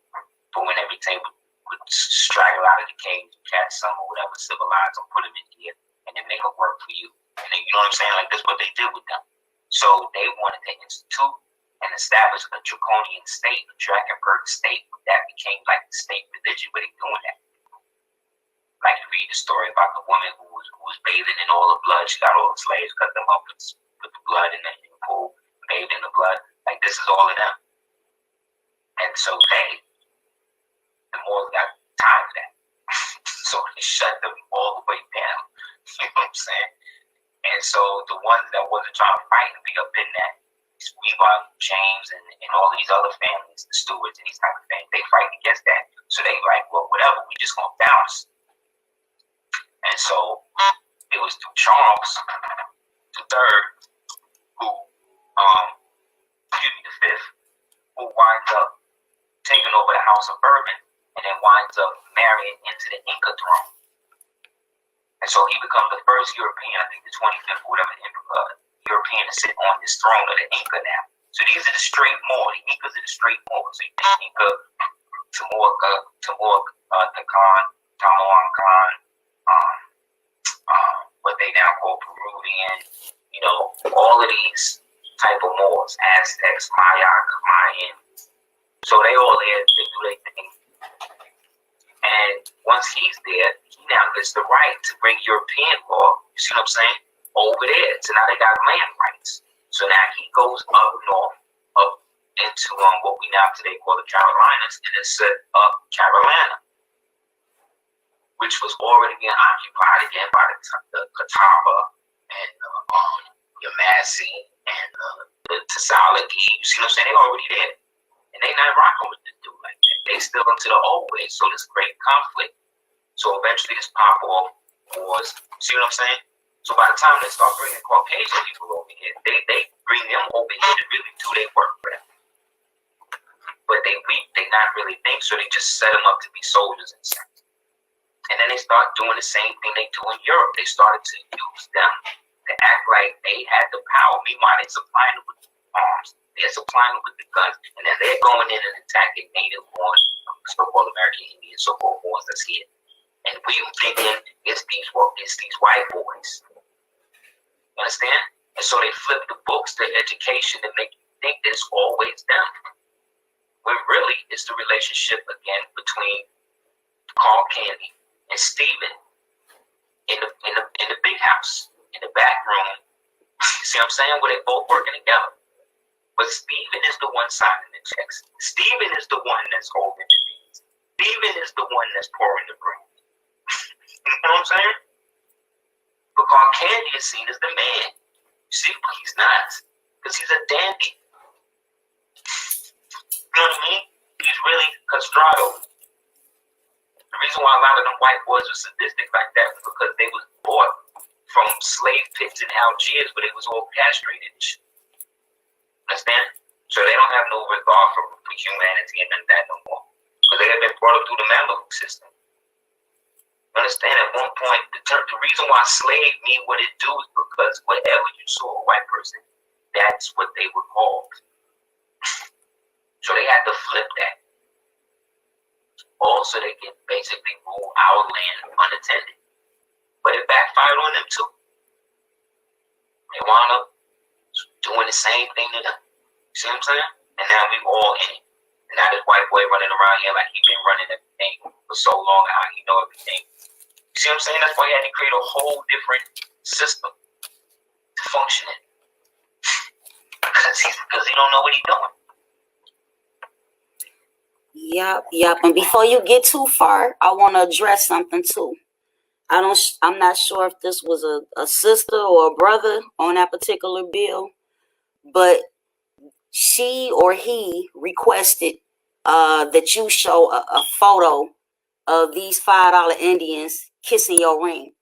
[SPEAKER 2] But when everything would straggle out of the cage, catch some or whatever, civilize them, put them in here, and then make it work for you. And then, you know what I'm saying? Like, that's what they did with them. So they wanted to institute and establish a draconian state, a Drakenberg state, that became like the state religion, but they doing that. Like you read the story about the woman who was bathing in all the blood. She got all the slaves, cut them up, put the blood in the pool, bathed in the blood. Like this is all of them. And so the Moors got tired of that. So they shut them all the way down. You know what I'm saying? And so the ones that wasn't trying to fight and be up in that, Weavon, James, and all these other families, the stewards and these type of things, they fight against that. So they like, well, whatever, we just gonna bounce. And so it was through Charles the third, who, the fifth, who winds up taking over the House of Bourbon and then winds up marrying into the Inca throne. And so he becomes the first European, I think the 25th or whatever, European to sit on this throne of the Inca now. So these are the straight Moors. The Incas are the straight Moors. So you think Inca, Tamuan Khan, what they now call Peruvian, you know, all of these type of Moors, Aztecs, Mayan. So they all there, they do their thing. And once he's there, he now gets the right to bring European law, you see what I'm saying, over there. So now they got land rights. So now he goes up north, up into what we now today call the Carolinas, and then set up Carolina, which was already being occupied again by the Catawba and Yamasee and the Tusalagi. You see what I'm saying? They already there. And they not rocking with this dude like that. They still into the old way. So there's great conflict. So eventually this pop off wars. See what I'm saying? So by the time they start bringing Caucasian people over here, they bring them over here to really do their work for them. But they weak, they not really think, so they just set them up to be soldiers and stuff. And then they start doing the same thing they do in Europe. They started to use them to act like they had the power. Meanwhile, they're supplying them with arms. They're supplying them with the guns. And then they're going in and attacking native born, so-called American Indians, so-called borns that's here. And we thinking it's these white boys. You understand? And so they flip the books, the education, and make you think it's always them. When really it's the relationship again between Carl Candy and Stephen in the big house, in the back room. See what I'm saying? Where they both working together. But Stephen is the one signing the checks. Stephen is the one that's holding the deeds. Stephen is the one that's pouring the bread. You know what I'm saying? But Carl Candy is seen as the man. You see, but he's not. Because he's a dandy. You know what I mean? He's really castrato. The reason why a lot of them white boys were sadistic like that was because they was bought from slave pits in Algiers where they was all castrated and shit. Understand? So they don't have no regard for humanity and none of that no more. Because they have been brought up through the Mameluke system. Understand, at one point, the reason why slave mean what it do is because wherever you saw a white person, that's what they were called. So they had to flip that. Also, they can basically rule our land unattended. But it backfired on them too. They wound up doing the same thing to them. See what I'm saying? And now we all in it. And now this white boy running around here like he been running everything for so long, how he know everything. You see what I'm saying? That's why he had to create a whole different system to function in. Because he don't know what he's doing.
[SPEAKER 1] Yep. And before you get too far, I want to address something too. I'm not sure if this was a sister or a brother on that particular bill, but she or he requested that you show a photo of these $5 Indians kissing your ring.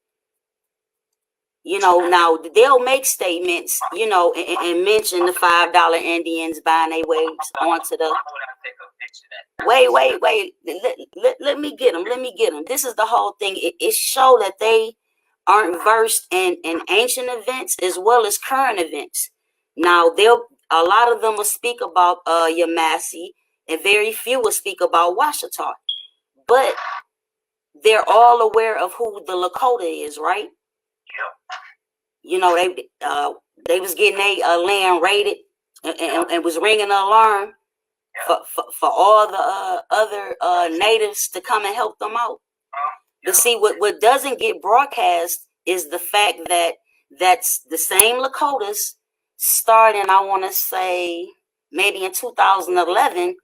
[SPEAKER 1] You know, now they'll make statements, you know, and mention the $5 Indians buying their way onto the. Wait. Let me get them. This is the whole thing. It shows that they aren't versed in ancient events as well as current events. Now, a lot of them will speak about Yamasee, and very few will speak about Washita. But they're all aware of who the Lakota is, right? You know, they was getting their land raided and was ringing an alarm for all the other natives to come and help them out. But see, what doesn't get broadcast is the fact that that's the same Lakotas starting, I want to say, maybe in 2011,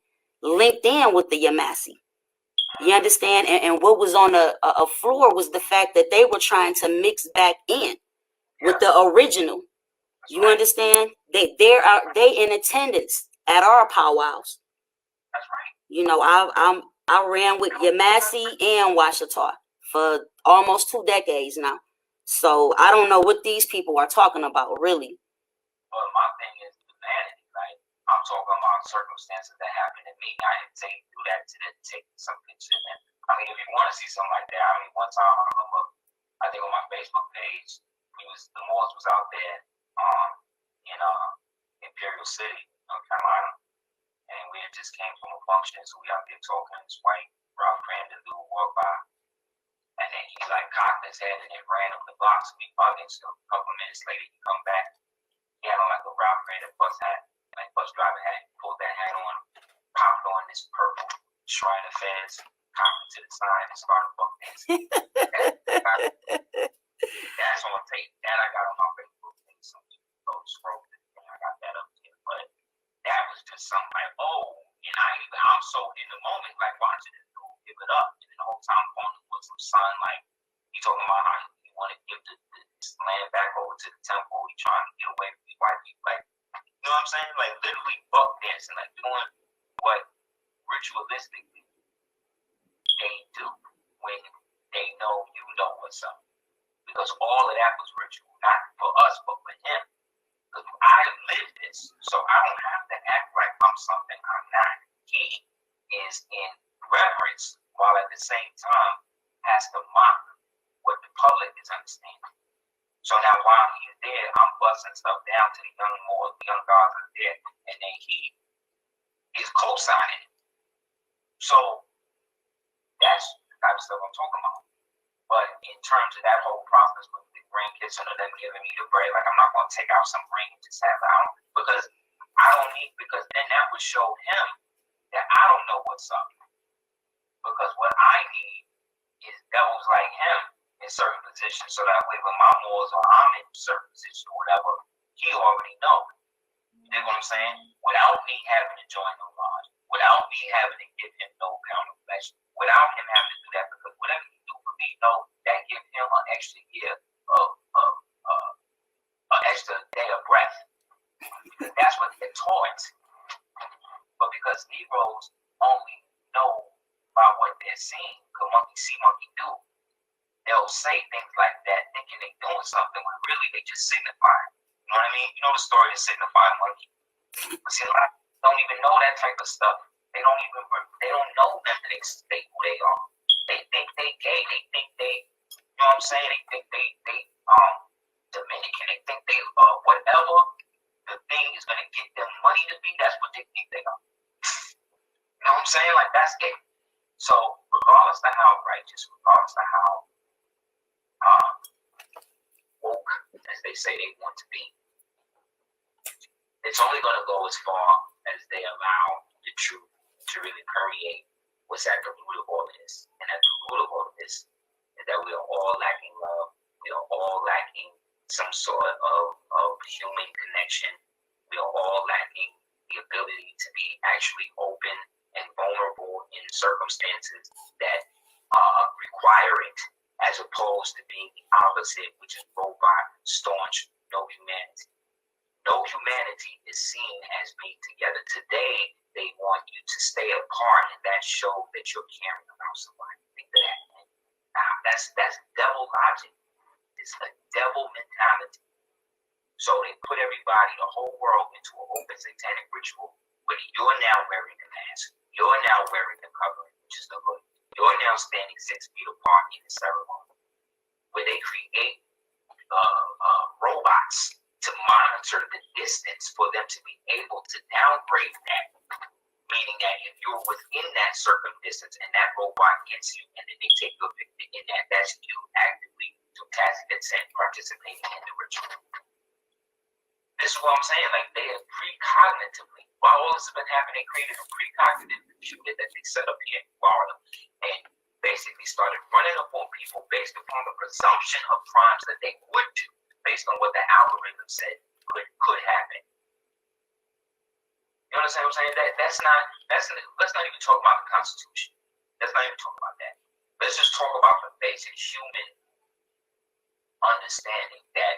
[SPEAKER 1] linked in with the Yamasee. You understand? And what was on a floor was the fact that they were trying to mix back in with the original. You understand? They in attendance at our powwows.
[SPEAKER 2] That's right.
[SPEAKER 1] You know, I ran with Yamasee and Washita for almost 2 decades now. So I don't know what these people are talking about, really.
[SPEAKER 2] Well, my thing is humanity. Like, I'm talking about circumstances that happened to me. I didn't do that to take some picture. And I mean, if you want to see something like that, I mean, one time I remember, I think on my Facebook page, the Moors was out there in Imperial City, North Carolina, and we had just came from a function, so we out there talking. This white rough random dude walked by, and then he like cocked his head and then ran up the block. So we bugging. So a couple of minutes later, he come back. He had on like a Ralph Random bus hat, like bus driver hat. He pulled that hat on, popped on this purple Shrine of Feds, cocked it to the side, and started buck dancing. That's on tape. That I got on my Facebook page. Some people scroll it, and I got that up there. But that was just something like, oh, and I'm so in the moment, like watching this dude give it up, and then the whole time going with some son, like he talking about how he want to give this land back over to the temple. He trying to get away from these white people, like, you know what I'm saying? Like literally buck dancing, like doing what ritualistically they do when they know you know what's up. Because all of that was ritual, not for us, but for him. Because I lived this, so I don't have to act like I'm something I'm not. He is in reverence, while at the same time has to mock what the public is understanding. So now while he's there, I'm busting stuff down to the young Moors, the young guys are there, and then he is co-signing it. So that's the type of stuff I'm talking about. But in terms of that whole process with the grandkids and them giving me the bread, like I'm not going to take out some ring and just have it out because because then that would show him that I don't know what's up. Because what I need is devils like him in certain positions, so that way when my Moors or I'm in a certain position or whatever, he already knows. You know what I'm saying? Without me having to join no lodge, without me having to give him no pound of flesh, without him having to do that, because whatever he do for me, that gives him an extra year of an extra day of breath. Because that's what they're taught. But because Negroes only know by what they're seeing, because monkey see, monkey do, they'll say things like that thinking they're doing something when really they just signify. You know what I mean? You know the story of signify monkey. But see, a lot of people don't even know that type of stuff. They don't know them. They state who they are. They think they gay. They think they, you know what I'm saying? They think they Dominican. They think they whatever the thing is gonna get them money to be. That's what they think they are. You know what I'm saying? Like that's it. So regardless of how righteous, regardless of how woke, as they say they want to be, it's only gonna go as far as they allow the truth to really permeate what's at the root of all of this. And at the root of all of this is that we are all lacking love. We are all lacking some sort of human connection. We are all lacking the ability to be actually open and vulnerable in circumstances that require it, as opposed to being the opposite, which is robot, staunch, no humanity. No humanity is seen as being together. Today, they want you to stay apart, and that shows that you're caring about somebody. Think of that. That's devil logic. It's a devil mentality. So they put everybody, the whole world, into an open satanic ritual where you're now wearing the mask. You're now wearing the covering, which is the hood. You're now standing 6 feet apart in the ceremony, where they create robots to monitor the distance for them to be able to downgrade that. Meaning that if you're within that certain distance and that robot gets you and then they take your victim in that's you actively, through tacit consent, participating in the ritual. This is what I'm saying. Like they have precognitively, while all this has been happening, they created a precognitive computer that they set up here in Florida. And basically started running up on people based upon the presumption of crimes that they would do, based on what the algorithm said could happen. You understand what I'm saying? Let's not even talk about the Constitution. Let's not even talk about that. Let's just talk about the basic human understanding that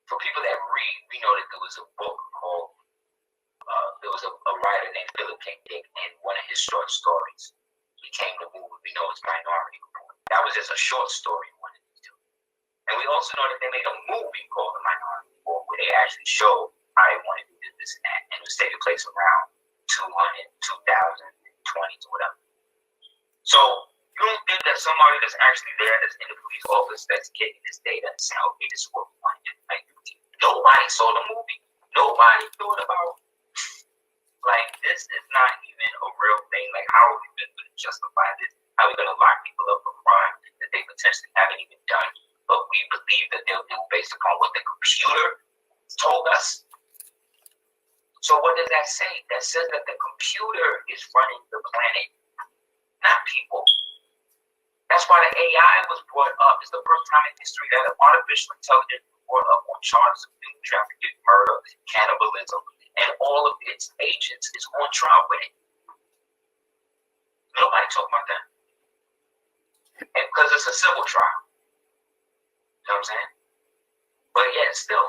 [SPEAKER 2] for people that read, we know that there was a book called, there was a writer named Philip K. Dick, and one of his short stories became the movie we know as Minority Report. That was just a short story he wanted to do. And we also know that they made a movie called The Minority Report, where they actually showed how they wanted to do this and that, and it was taking place around 2020 or whatever. So you don't think that somebody that's actually there, that's in the police office, that's getting this data and saying, okay, this is what we want to do. Like, nobody saw the movie. Nobody thought about, like, this is not even a real thing. Like, how are we going to justify this? How are we going to lock people up for crime that they potentially haven't even done, but we believe that they'll do based upon what the computer told us? So what does that say? That says that the computer is running the planet, not people. That's why the AI was brought up. It's the first time in history that an artificial intelligence was brought up on charges of human trafficking, murder, cannibalism, and all of its agents is on trial with it. Nobody talk about that. And because it's a civil trial. You know what I'm saying? But yet still,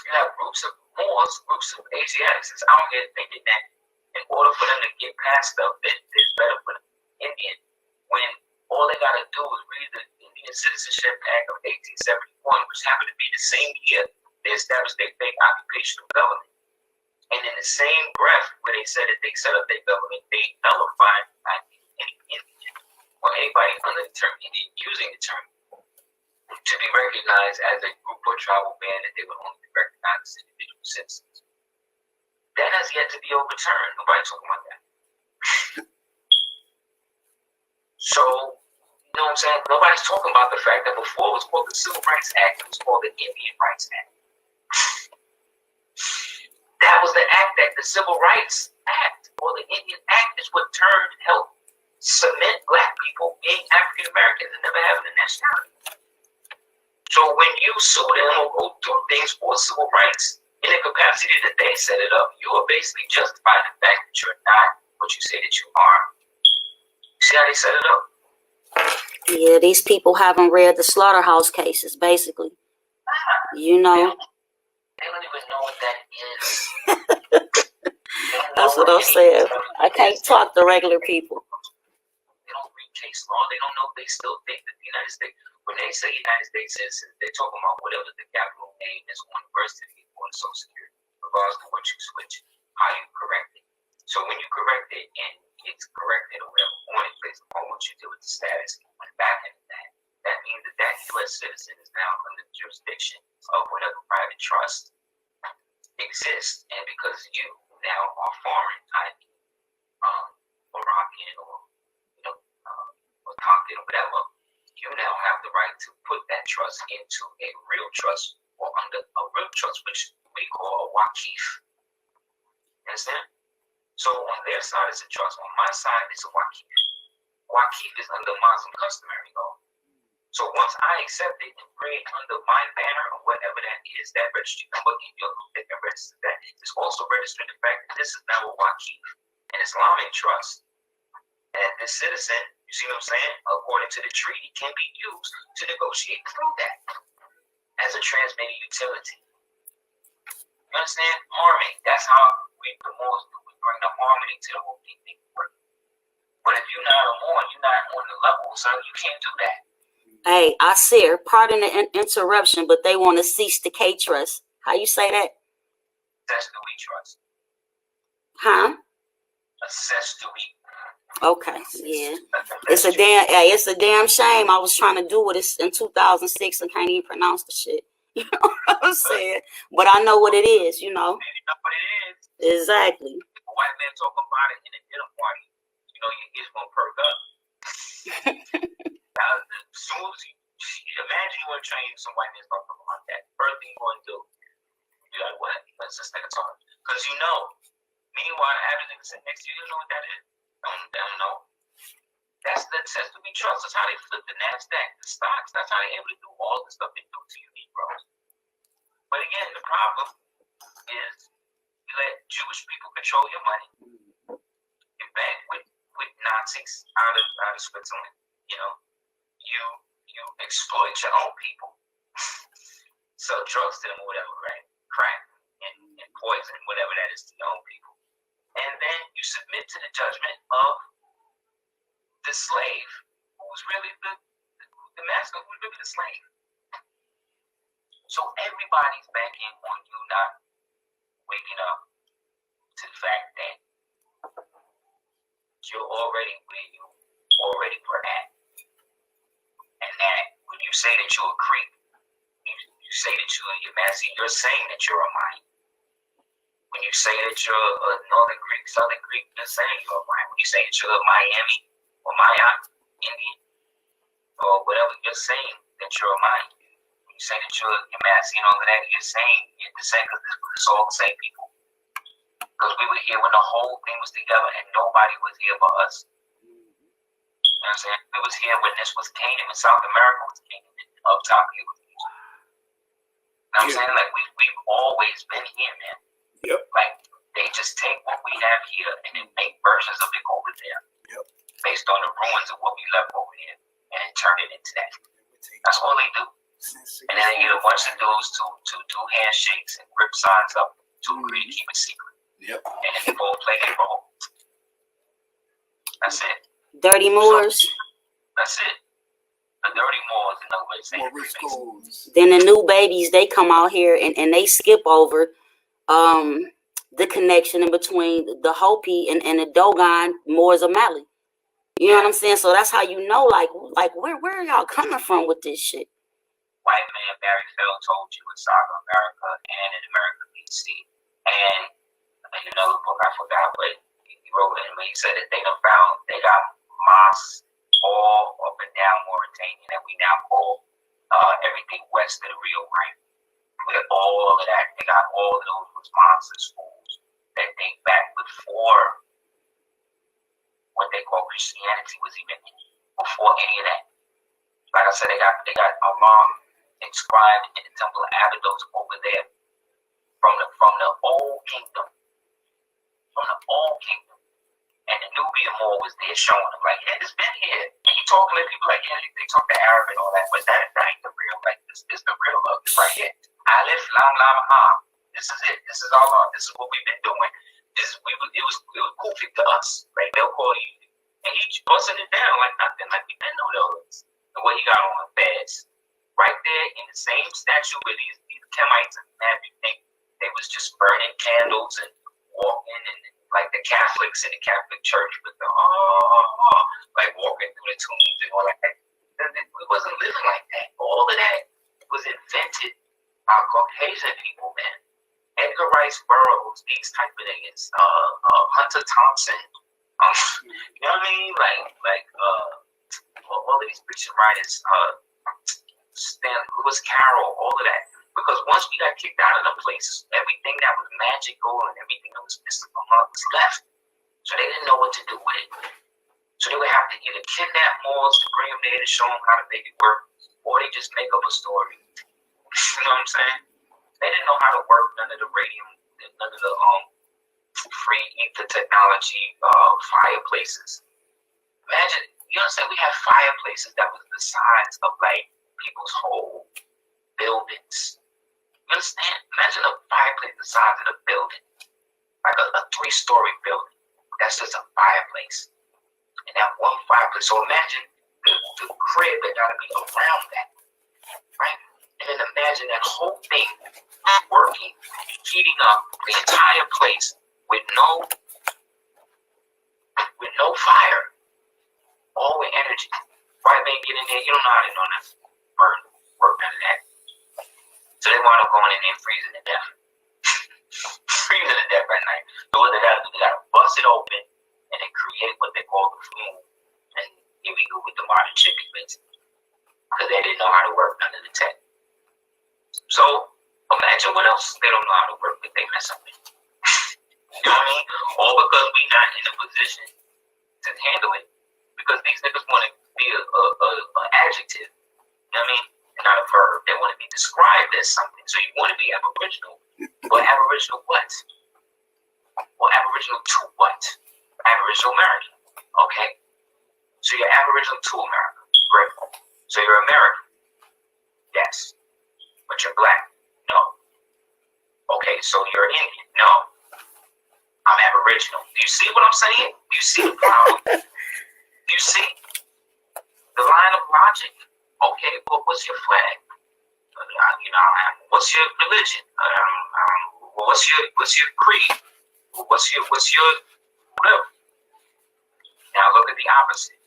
[SPEAKER 2] you have groups of Moors, groups of Asiatics that's out here thinking that in order for them to get past stuff, that it's better for the Indian, when all they got to do is read the Indian Citizenship Act of 1871, which happened to be the same year they established their fake occupational government. And in the same breath where they said that they set up their government, they nullified any Indian or anybody under the term Indian using the term to be recognized as a group or tribal band, that they would only be recognized as individual citizens. That has yet to be overturned. Nobody's talking about that. So, you know what I'm saying? Nobody's talking about the fact that before it was called the Civil Rights Act, it was called the Indian Rights Act. That was the act that the Civil Rights Act, or the Indian Act, is what helped cement black people being African Americans and never having a nationality. So when you sue them or go through things for civil rights in the capacity that they set it up, you are basically justifying the fact that you're not what you say that you are. See how they set it up?
[SPEAKER 1] Yeah, these people haven't read the slaughterhouse cases, basically. You know.
[SPEAKER 2] They don't even know what that is.
[SPEAKER 1] That's what I'm saying. I can't talk to regular people.
[SPEAKER 2] They don't read case law. They don't know if they still think that the United States, when they say United States citizens, they're talking about whatever the capital name is on the birth certificate or the Social Security, regardless of what you switch, how you correct it. So when you correct it and it's corrected or whatever point, based upon what you do with the status, and went back into that, that means that that U.S. citizen is now under the jurisdiction of whatever private trust exists. And because you now are foreign, i.e., Moroccan or Tonkin or whatever, you now have the right to put that trust into a real trust or under a real trust, which we call a wakif. You understand? So on their side it's a trust, on my side it's a wakif. Wakif is under Muslim customary law. So once I accept it and bring it under my banner or whatever that is, that registry number in your that registers that, it's also registering the fact that this is now a wakif, an Islamic trust. And this citizen, you see what I'm saying, according to the treaty, can be used to negotiate through that as a transmitted utility. You understand? Harmony. That's how the Moors do. We bring the harmony to the whole thing. But if you're not on the level, so you can't do that.
[SPEAKER 1] Hey, I see her. Pardon the interruption, but they want to cease the K trust. How you say that?
[SPEAKER 2] Assess the we trust.
[SPEAKER 1] Huh?
[SPEAKER 2] Assess the we.
[SPEAKER 1] Okay, yeah. It's a damn shame. I was trying to do it in 2006 and can't even pronounce the shit. You know what I'm saying? But I know what it is, you know.
[SPEAKER 2] You know what it is.
[SPEAKER 1] Exactly.
[SPEAKER 2] If a white man talk about it in a dinner party, you know your ears gonna perk up. Now, as soon as you imagine you want to train some white man talk about that, first thing you want to do, you're like, what? Let's just take a talk. Because you know Meanwhile, the average nigga sitting next to you, you don't know what that is. They don't know. That's to be trust. That's how they flip the NASDAQ, the stocks. That's how they're able to do all the stuff they do to you Negroes. But again, the problem is you let Jewish people control your money. You bank with Nazis out of Switzerland. You know, you exploit your own people. Sell drugs to them or whatever, right? Crack and poison, whatever that is to your own people. And then you submit to the judgment of the slave, who's really the master, who's really the slave. So everybody's banking on you not waking up to the fact that you're already where you already were at. And that when you say that you're a creep, you say that you're master, you're saying that you're a mind. When you say that you're a Northern Greek, Southern Greek, you're saying you're a mind. When you say that you're a Miami or Maya Indian or whatever, you're saying that you're a mind. When you say that you're master and all of that, you're saying you're the same because it's all the same people. Because we were here when the whole thing was together and nobody was here but us. You know what I'm saying? We was here when this was Canaan, when South America was Canaan, and up top here was Egypt. You know what I'm saying? Like, we've always been here, man.
[SPEAKER 3] Yep.
[SPEAKER 2] Like, they just take what we have here and then make versions of it over there.
[SPEAKER 3] Yep.
[SPEAKER 2] Based on the ruins of what we left over here and then turn it into that. That's all they do. And then they get a bunch of dudes to do handshakes and rip signs up to agree to keep it secret.
[SPEAKER 3] Yep.
[SPEAKER 2] And then they go play their role. That's it.
[SPEAKER 1] Dirty Moors.
[SPEAKER 2] That's it. The dirty Moors, in other words, Freemasons.
[SPEAKER 1] Then the new babies, they come out here and they skip over the connection in between the Hopi and the Dogon Moors of Mali. You know what I'm saying? So that's how you know, like where are y'all coming from with this shit?
[SPEAKER 2] White man Barry Fell told you in Saga America and in America BC. And in another book, I forgot, but he wrote it, but he said that they got mosques all up and down Mauritania that we now call everything west of the Rio Grande. With all of that, they got all of those mosques and schools that date back before what they call Christianity was even before any of that. Like I said, they got Allah inscribed in the Temple of Abydos over there from the old kingdom. From the old kingdom. And the Nubian Moor was there showing them, like, yeah, it's been here. And he talking to people like, yeah, they talk to Arab and all that, but that ain't the real, like, this is the real love. It's right here. Alif, Lam, Lam, Ha. This is it. This is Allah. This is what we've been doing. It was Kufik to us, right? They'll call you. And he busting it down like nothing, like we didn't know those. And what he got on beds. Right there in the same statue where these Canaanites and everything, they was just burning candles and walking and like the Catholics in the Catholic Church with the like walking through the tombs and all that. We wasn't living like that. All of that was invented by Caucasian people, man. Edgar Rice Burroughs, these type of niggas, Hunter Thompson, you know what I mean? Like all of these Christian writers, Lewis Carroll, all of that. Because once we got kicked out of the places, everything that was magical and everything that was mystical was left. So they didn't know what to do with it. So they would have to either kidnap Moors to bring them there to show them how to make it work, or they just make up a story. You know what I'm saying? They didn't know how to work none of the radium, none of the free ether technology fireplaces. Imagine, you understand, we had fireplaces that was the size of like people's whole buildings. You understand? Imagine a fireplace the size of a building, like a 3-story building. That's just a fireplace. And that one fireplace. So imagine the crib that gotta be around that, right? And then imagine that whole thing working, heating up the entire place with no fire, all with energy. White man get in there, you don't know how to work none of that. So they wind up going in there and freezing to death. Freezing to death at night. So what they gotta do, they gotta bust it open and then create what they call the flume. And here we go with the modern chicken, basically. Because they didn't know how to work none of the tech. So imagine what else they don't know how to work that they mess up with. You know what I mean? All because we not in a position to handle it. Because these niggas want to be a adjective. You know what I mean? And not a verb. They want to be described as something. So you want to be Aboriginal. But Aboriginal what? Well, Aboriginal to what? Aboriginal American. Okay? So you're Aboriginal to America. Great. So you're American. Yes. But you're black. No. Okay, so you're Indian. No. I'm Aboriginal. Do you see what I'm saying? Do you see the problem? Do you see the line of logic? Okay, well, what's your flag? What's your religion? What's your creed? What's your whatever? Now look at the opposite.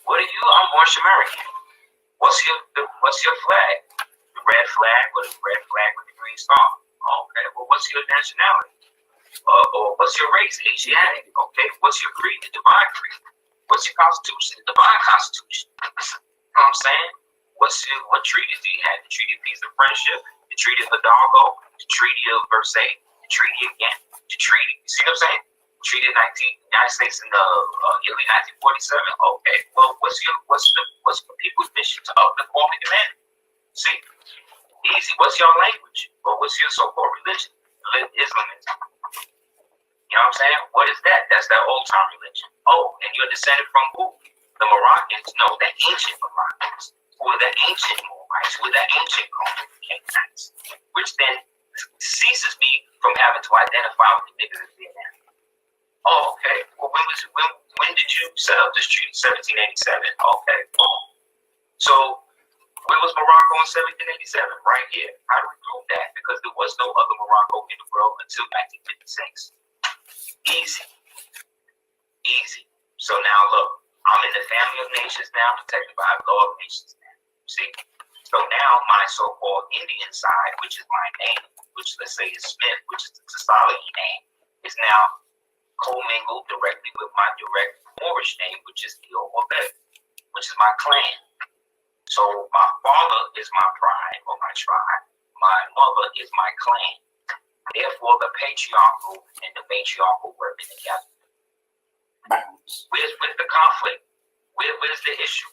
[SPEAKER 2] What are you? I'm Moorish American. What's your flag? The red flag or the red flag with the green star? Okay. Well, what's your nationality? Or what's your race? Asiatic. Okay. What's your creed? The divine creed. What's your constitution? The divine constitution. You know what I'm saying? What treaties do you have? The Treaty of Peace and Friendship, the Treaty of Hidalgo, the Treaty of Versailles, the Treaty again, the Treaty. You see what I'm saying? Treaty of United States in the yearly 1947. Okay. Well, what's the people's mission to up the form of humanity? See, easy. What's your language? Or what's your so-called religion? Islamism. You know what I'm saying? What is that? That's that old-time religion. Oh, and you're descended from who? The Moroccans? No, the ancient Moroccans. Who are the ancient Moorites? Who are the ancient Canaanites? Which then ceases me from having to identify with the niggas in Vietnam. Oh, okay. Well, when did you set up this treaty? 1787. Okay, cool. So, where was Morocco in 1787? Right here. How do we prove that? Because there was no other Morocco in the world until 1956. Easy. Easy. So now look, I'm in the family of nations now, protected by the law of nations now. See? So now my so-called Indian side, which is my name, which let's say is Smith, which is the Tasali name, is now commingled directly with my direct Moorish name, which is Dey-Twah, which is my clan. So my father is my pride or my tribe. My mother is my clan. Therefore, the patriarchal and the matriarchal working together. Where's the conflict? Where's the issue?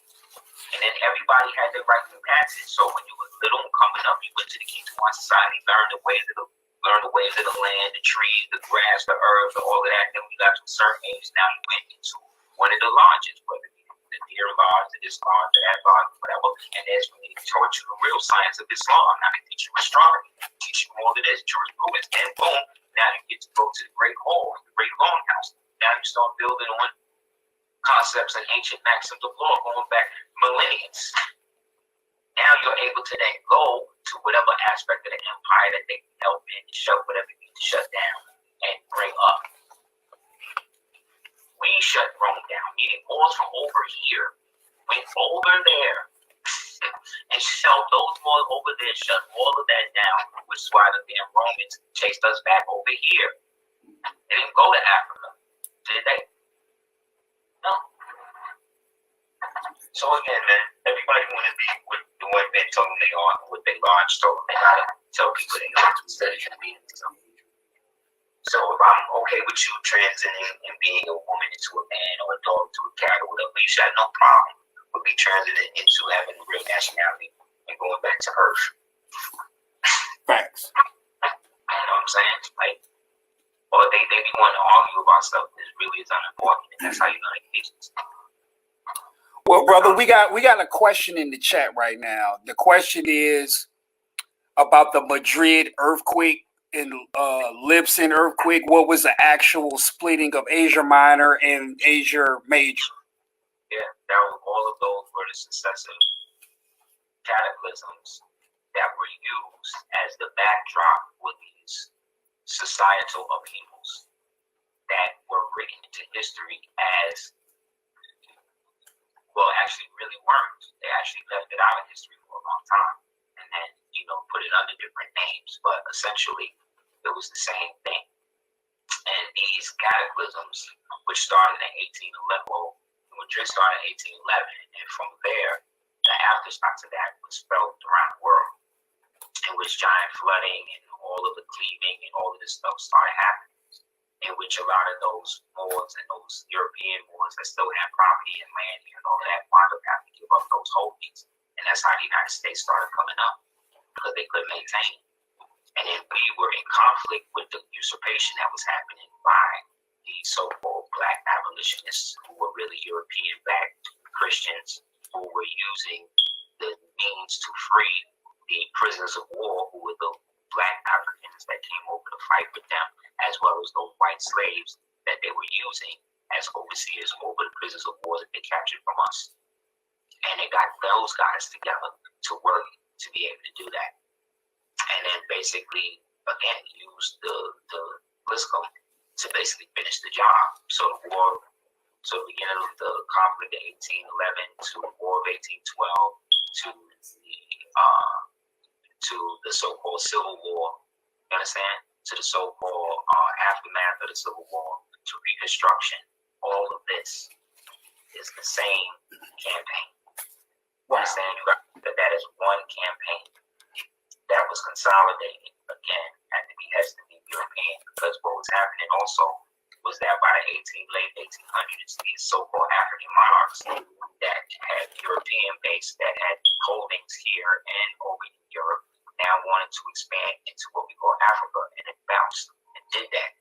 [SPEAKER 2] And then everybody had the right to passage. So when you were little and coming up, you went to the Dey-Twah society, learned the ways of the land, the trees, the grass, the herbs, all of that. Then we got to a certain age. Now you went into one of the lodges, whether it be the Deer Lodge, the this lodge, the that lodge, whatever. And that's when they taught you the real science of Islam. Now they teach you astronomy, teach you all of this, jurisprudence, and boom, now you get to go to the Great Hall, the Great Longhouse. Now you start building on concepts and ancient maxims of law going back millenniums. Now you're able to then go to whatever aspect of the empire that they can help in to shut whatever you need to shut down and bring up. We shut Rome down, meaning walls from over here went over there and shut those walls over there, shut all of that down, which is why the damn Romans chased us back over here. They didn't go to Africa, did they? No. So again, man, everybody want to be what the one men told them they are, what they large told them they gotta tell people they are instead of being something. So if I'm okay with you transiting and being a woman into a man or a dog to a cat or whatever, you should have no problem with me transiting into having a real nationality and going back to Earth.
[SPEAKER 3] Facts.
[SPEAKER 2] You know what I'm saying? Like, or they be wanting to argue about stuff that really is unimportant, and that's how you're gonna engage this.
[SPEAKER 3] Well, brother, we got a question in the chat right now. The question is about the Madrid earthquake and Libsyn earthquake. What was the actual splitting of Asia Minor and Asia Major?
[SPEAKER 2] Yeah, that was, all of those were the successive cataclysms that were used as the backdrop for these societal upheavals that were written into history as, well, actually really weren't. They actually left it out of history for a long time and then, put it under different names. But essentially, it was the same thing. And these cataclysms, which started in 1811, well, Madrid started in 1811, and from there, the aftershocks of that was felt around the world, in which giant flooding and all of the cleaving and all of this stuff started happening. in which a lot of those Moors and those European Moors that still had property and land here and all that wound up having to give up those holdings. And that's how the United States started coming up, because they couldn't maintain it. And then we were in conflict with the usurpation that was happening by the so-called black abolitionists, who were really European-backed Christians, who were using the means to free the prisoners of war, who were the black Africans that came over to fight with them, as well as those white slaves that they were using as overseers over the prisoners of war that they captured from us. And they got those guys together to work to be able to do that. And then basically, again, use the Gliscom to basically finish the job. So the war, so the beginning of the conflict in 1811 to the War of 1812 to the so-called Civil War, you understand? To the so-called aftermath of the Civil War, to Reconstruction. All of this is the same campaign. You understand? You got that is one campaign that was consolidated again at the behest of the European, because what was happening also was that by the late 1800s, these so-called African monarchs that had European base, that had holdings here and over in Europe, now wanted to expand into what we call Africa, and it bounced and did that.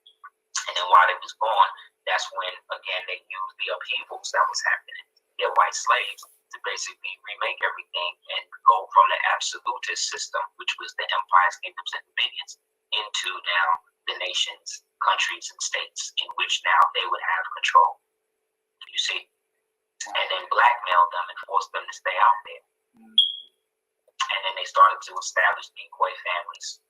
[SPEAKER 2] And then while it was gone, that's when, again, they used the upheavals that was happening, their white slaves, to basically remake everything and go from the absolutist system, which was the empires, kingdoms, and dominions, into now the nations, countries, and states, in which now they would have control. You see? And then blackmail them and force them to stay out there. And then they started to establish decoy families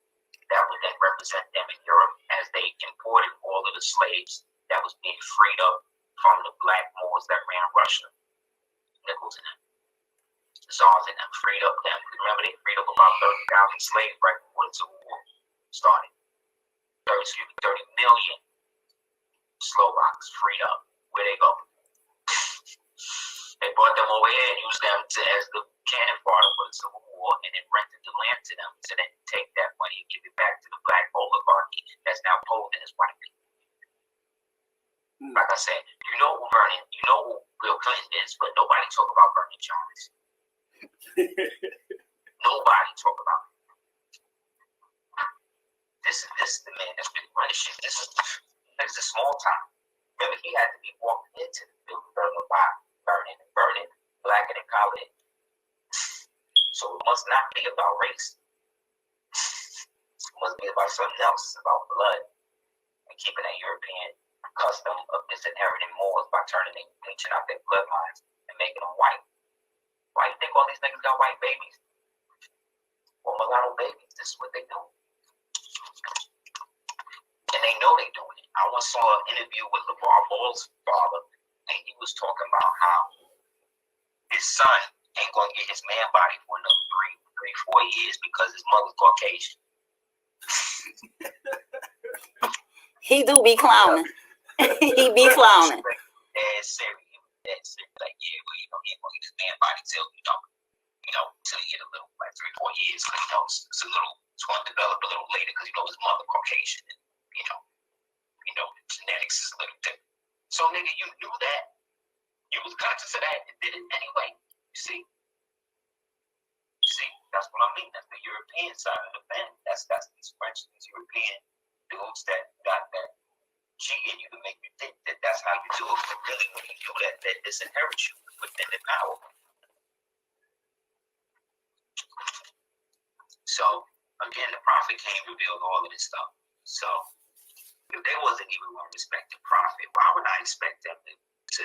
[SPEAKER 2] that would then represent them in Europe as they imported all of the slaves that was being freed up from the black Moors that ran Russia. Nichols and them, the Tsars and them, freed up them. Remember, they freed up about 30,000 slaves right before the Civil War started. 30 million Slovaks freed up. Where they go? They brought them over here and used them as the cannon fodder for the Civil War, and then rented the land to them to then take that money and give it back to the black oligarchy that's now posing as white people. Like I said, you know who Bill Clinton is, but nobody talk about Bernie Jones. Nobody talk about him. This is the man that's been running shit. This is a small town. Remember, he had to be walked into the building, burning, blacker than color. So it must not be about race. It must be about something else. It's about blood and keeping that European custom of disinheriting Moors by bleaching out their bloodlines and making them white. Why you think all these niggas got white babies? Or mulatto babies? This is what they do. And they know they doing it. I once saw an interview with LeVar Ball's father, and he was talking about how his son ain't gonna get his man body for another 4 years because his mother's Caucasian.
[SPEAKER 1] He do be clowning. He be clowning.
[SPEAKER 2] Dead serious. Like, yeah, well, he ain't gonna get his man body till till he get a little, like 3-4 years, because it's gonna develop a little later, because his mother Caucasian, and genetics is a little different. So, nigga, you knew that. You was conscious of that and did it anyway. You see, that's what I mean. That's the European side of the family. That's these French, these European dudes that got that G in you to make you think that that's how you do it. But really, when you do that, that disinherits you within the power. So, again, the prophet came, revealed all of this stuff. So, if they wasn't even going to respect the prophet, why would I expect them to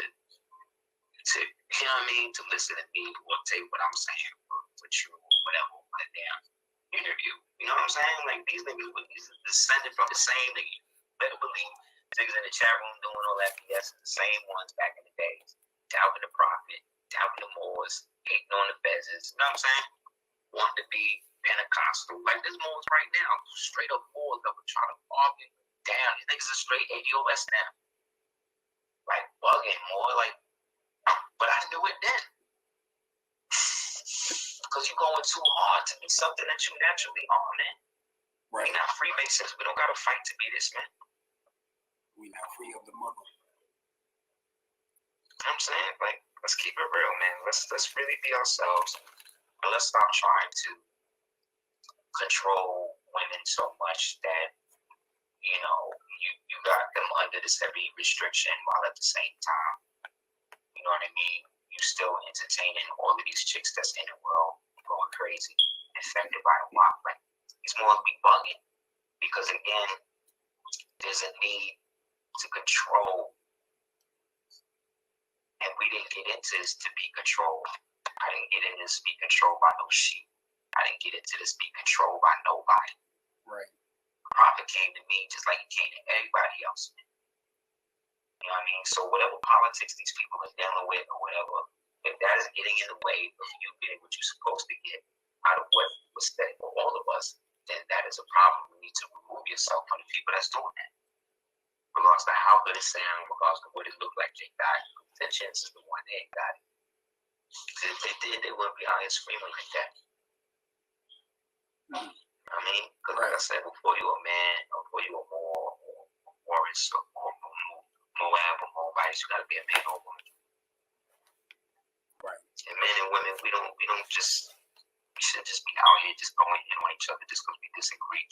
[SPEAKER 2] you know what I mean, to listen to me or take what I'm saying for true or whatever on a damn interview? You know what I'm saying? Like, these niggas were descended from the same niggas. You better believe niggas in the chat room doing all that BS, the same ones back in the days. Doubting the prophet, doubting the Moors, hating on the Fezes, you know what I'm saying? Wanting to be Pentecostal. Like, there's Moors right now, straight up Moors that were trying to argue down. These niggas are straight ADOS now. Like, bugging more, like, but I knew it then. Because you're going too hard to be something that you naturally are, man.
[SPEAKER 3] Right.
[SPEAKER 2] We're not Freemasons. We don't got to fight to be this, man.
[SPEAKER 3] not free of the mother.
[SPEAKER 2] I'm saying, like, let's keep it real, man. Let's really be ourselves. And let's stop trying to control women so much that, you know, you got them under this heavy restriction while at the same time, you know what I mean, you still entertaining all of these chicks that's in the world going crazy, infected by the WAP. Like, these more be bugging. Because again, there's a need to control. And we didn't get into this to be controlled. I didn't get into this to be controlled by no sheep. I didn't get into this to be controlled by nobody.
[SPEAKER 3] Right.
[SPEAKER 2] The prophet came to me just like he came to everybody else. You know what I mean? So whatever politics these people are dealing with or whatever, if that is getting in the way of you getting what you're supposed to get out of what was said for all of us, then that is a problem. You need to remove yourself from the people that's doing that. Regardless of how good it sounds, regardless of what it looked like they got, intentions is the one they ain't got it. If they did, they wouldn't be out here screaming like that. I mean, because like I said, before you a man, or before you a Moorish, or Moab, or Moabites, you gotta be a man or a woman.
[SPEAKER 3] Right.
[SPEAKER 2] And men and women, we shouldn't just be out here just going in on each other just because we disagree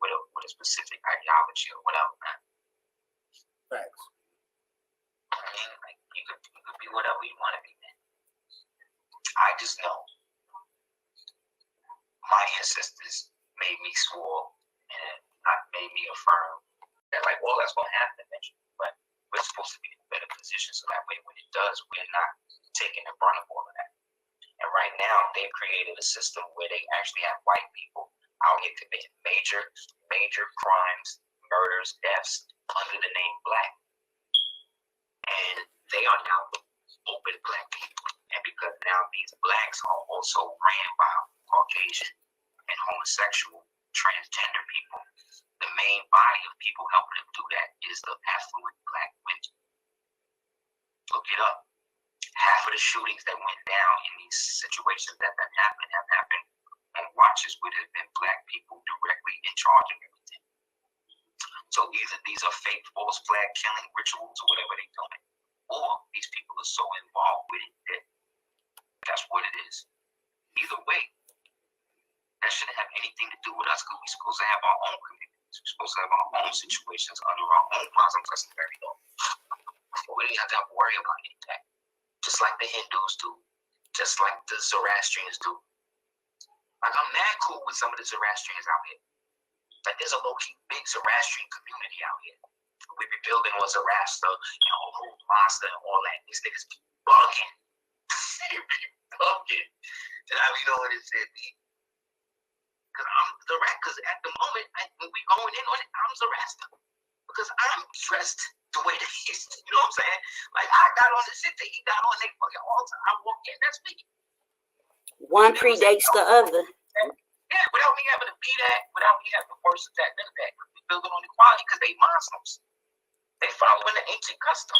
[SPEAKER 2] with a specific ideology or whatever, man.
[SPEAKER 3] Facts.
[SPEAKER 2] I mean, like, you could be whatever you want to be, man. I just know my ancestors made me swore and made me affirm that, like, well, that's going to happen eventually, but we're supposed to be in a better position so that way when it does, we're not taking the brunt of all of that. And right now, they've created a system where they actually have white people out here committing major crimes, murders, deaths under the name black. And they are now open black people. And because now these blacks are also ran by Caucasian and homosexual transgender people, the main body of people helping them do that is the affluent black women. Look it up. Half of the shootings that went down in these situations that have happened on watches where there have been black people directly in charge of everything. So either these are fake false flag killing rituals or whatever they're doing, or these people are so involved with it that that's what it is. Either way, that shouldn't have anything to do with us because we're supposed to have our own communities. We're supposed to have our own situations under our own laws and customary law. We don't have to worry about any of that. Just like the Hindus do, just like the Zoroastrians do. Like, I'm mad cool with some of the Zoroastrians out here. Like, there's a low-key big Zoroastrian community out here. We be building on Zoroaster and Old Master and all that. These niggas be bugging. They be bugging. And I be knowing it said me. Because I'm Zoroaster. Because at the moment, when we going in on it, I'm Zoroaster. Because I'm dressed the way that he's, you know what I'm saying? Like, I got on the shit that he got on, they fucking altar. I walk in, that's me.
[SPEAKER 1] One predates the other.
[SPEAKER 2] Yeah, without me having to be that, without me having to worship that, none of that. We building on equality because they Muslims. They following the ancient custom.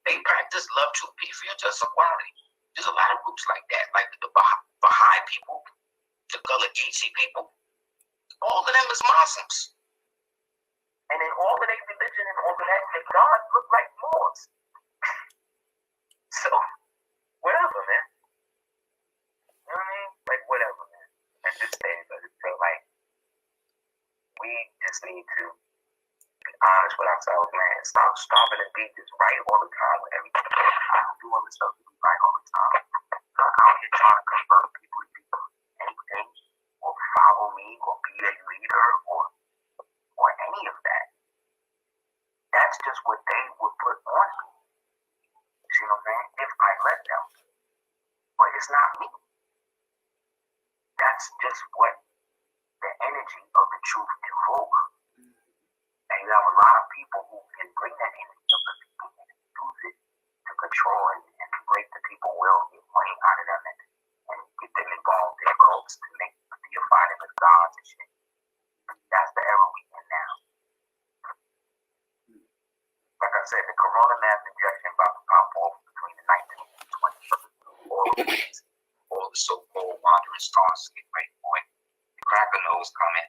[SPEAKER 2] They practice love, truth, peace, freedom, just equality. There's a lot of groups like that, like the Baha'i people, the Gullah Geechee people. All of them is Muslims. And in all of their religion and all of that, their gods look like Moors. So, whatever, man. You know what I mean? Like, whatever, man. At this stage, I just feel like we just need to be honest with ourselves, man. Stop starving to be just right all the time with everything. I don't do all this stuff to be right all the time. I'm out here trying to convert people to be anything, or follow me, or be a leader, or any of that. That's just what they would put on me. You see what I'm saying? If I let them. But it's not me. That's just what the energy of the truth invoke. And you have a lot of people who can bring that energy of the people and use it to control and break the people's will, get money out of them, and get them involved in cults to make deify them as gods and shit. That's the era we in now. Like I said, the corona mass injection about to pop off between the 19th and 20th. All the so-called wandering stars get ready for it. The cracker nose coming,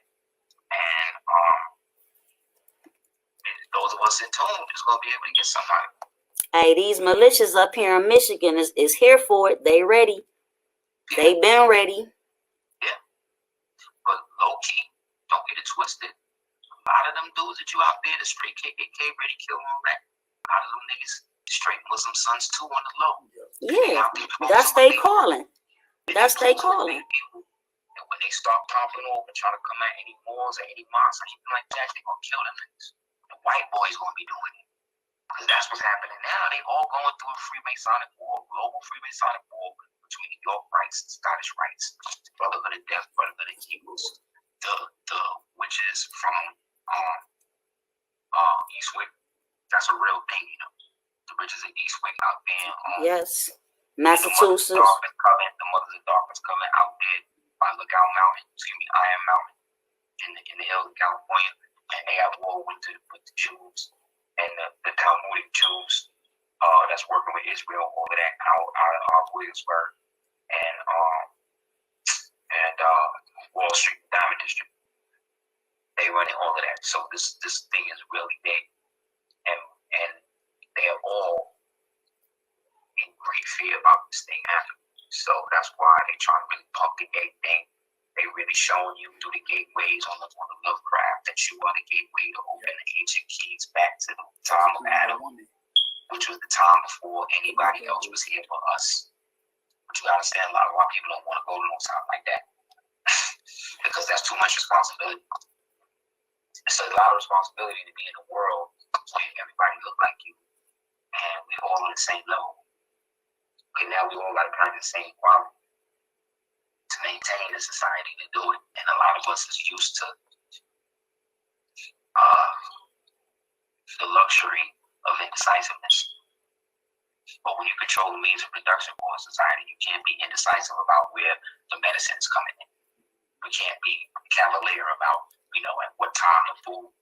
[SPEAKER 2] and what's in tune is going to be able to get somebody.
[SPEAKER 1] Hey, these militias up here in Michigan is here for it. They ready.
[SPEAKER 2] Yeah.
[SPEAKER 1] They been ready.
[SPEAKER 2] Yeah. But low key, don't get it twisted. A lot of them dudes that you out there, the straight KKK ready kill on that. A lot of them niggas, straight Muslim sons too on the low.
[SPEAKER 1] Yeah, that's they calling. That's they calling.
[SPEAKER 2] And when they start popping off and trying to come at any malls or any mosques or anything like that, they're going to kill them niggas. The white boys going to be doing it. Because that's what's happening now. They all going through a Freemasonic war, global Freemasonic war between New York rights and Scottish rights. Brotherhood of Death, Brotherhood of Eagles. The witches from Eastwick. That's a real thing, you know. The witches of Eastwick out there.
[SPEAKER 1] Yes. Massachusetts.
[SPEAKER 2] The Mothers of Darkness coming out there by Lookout Mountain, Iron Mountain in the hills of California. And they have war with the Jews and the Talmudic Jews that's working with Israel, all of that out of Williamsburg and Wall Street Diamond District. They running all of that. So this thing is really big, and they are all in great fear about this thing happening. So that's why they trying to really pump the gate thing. They really showing you through the gateways on the Lovecraft that you are the gateway to open the ancient keys back to the time of Adam, which was the time before anybody else was here for us. But you gotta understand, a lot of our people don't want to go to no time like that because that's too much responsibility. It's a lot of responsibility to be in a world where everybody look like you and we all on the same level. Okay, now we all got to kind of the same quality to maintain the society to do it, and a lot of us is used to the luxury of indecisiveness. But when you control the means of production for a society, you can't be indecisive about where the medicine is coming in. We can't be cavalier about, at what time the food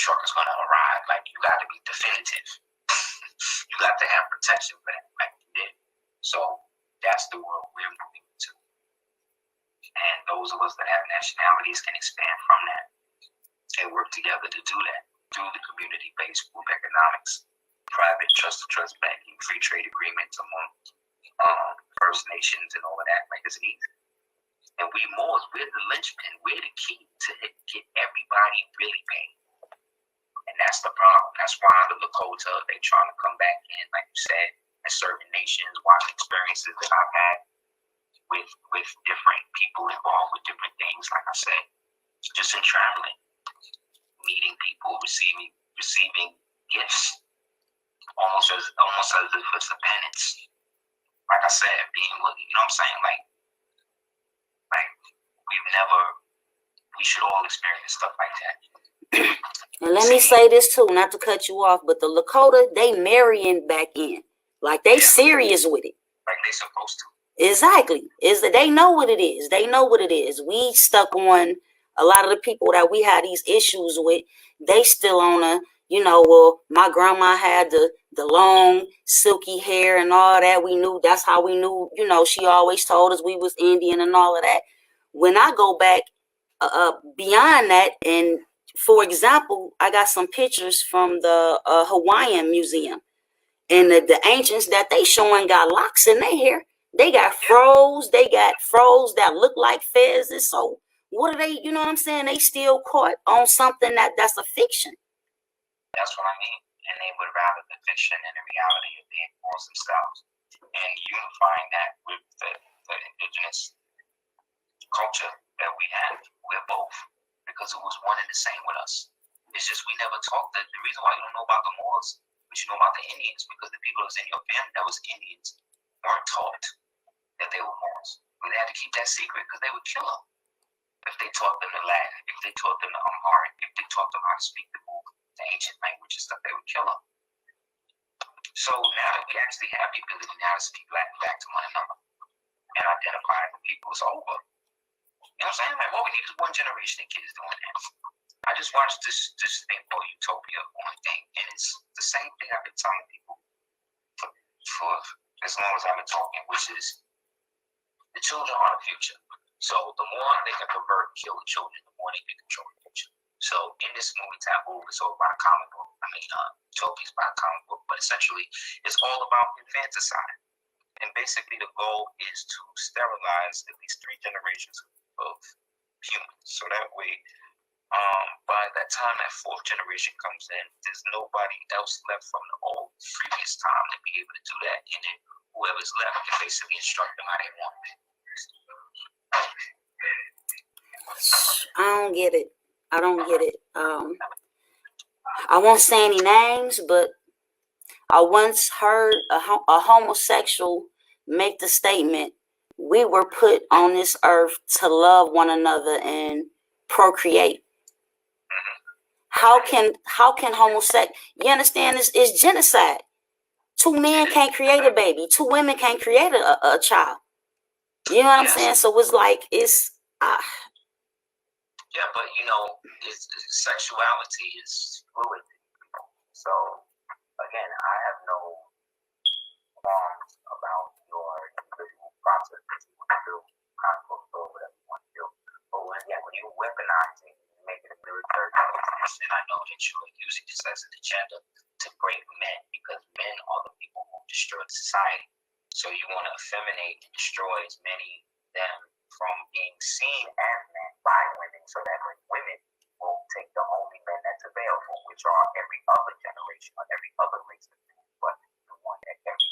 [SPEAKER 2] truck is going to arrive. Like, you got to be definitive. You got to have protection for that, like you did. So that's the world we're moving to. And those of us that have nationalities can expand from that and work together to do that through the community-based group economics, private trust banking, free trade agreements among First Nations and all of that. Like, it's easy. And we're the linchpin, we're the key to get everybody really paid. And that's the problem. That's why the Lakota, they trying to come back in, like you said, in certain nations, watching experiences that I've had with different people involved with different things, like I said, just in traveling, meeting people, receiving gifts, almost as if it's a penance. Like I said, being what I'm saying, like we should all experience stuff like that.
[SPEAKER 1] And let me say this too, not to cut you off, but the Lakota, they marrying back in. Like, they serious with it.
[SPEAKER 2] Like they supposed to.
[SPEAKER 1] Exactly. They know what it is. They know what it is. We stuck on a lot of the people that we had these issues with. They still on well, my grandma had the long, silky hair and all that. We knew, that's how we knew, she always told us we was Indian and all of that. When I go back beyond that, and for example, I got some pictures from the Hawaiian Museum. And the ancients that they showing got locks in their hair. They got froze. They got froze that look like fezzes. So what are they, you know what I'm saying? They still caught on something that's a fiction.
[SPEAKER 2] That's what I mean. And they would rather the fiction and the reality of being forced themselves. And unifying that with the indigenous culture that we have. We're both. Because it was one and the same with us. It's just we never talked. The reason why you don't know about the Moors, but you know about the Indians, because the people that was in your family that was Indians weren't taught that they were Moors. But they had to keep that secret because they would kill them if they taught them the Latin, if they taught them the Amharic, if they taught them how to speak the ancient language and stuff, they would kill them. So now that we actually have the ability now to speak Latin back to one another and identify the people, it's over. You know what I'm saying? Like, what we need is one generation of kids doing that. I just watched this thing called Utopia on thing, and it's the same thing I've been telling people for as long as I've been talking, which is the children are the future. So the more they can pervert and kill the children, the more they can control the future. So in this movie Taboo, it's all about a comic book. Utopia is about a comic book, but essentially it's all about infanticide. And basically the goal is to sterilize at least 3 generations of humans. So that way, by that time that 4th generation comes in, there's nobody else left from the old previous time to be able to do that. And then whoever's left can basically instruct them how they want it.
[SPEAKER 1] I don't get it. I won't say any names, but I once heard a homosexual make the statement, we were put on this earth to love one another and procreate. How can homosexual, you understand, it's genocide. 2 men can't create a baby. 2 women can't create a child. You know what I'm saying? So it's like,
[SPEAKER 2] Yeah, but sexuality is fluid. So again, I have no qualms about your individual process that you want to do, conflict or whatever you want to do. But when you weaponize it, you make it a military organization, I know that you're using this as an agenda to break men, because men are the people who destroy society. So you want to effeminate and destroy as many of them from being seen as men by women, so that women will take the only men that's available, which are every other generation or every other race of men, but the one that every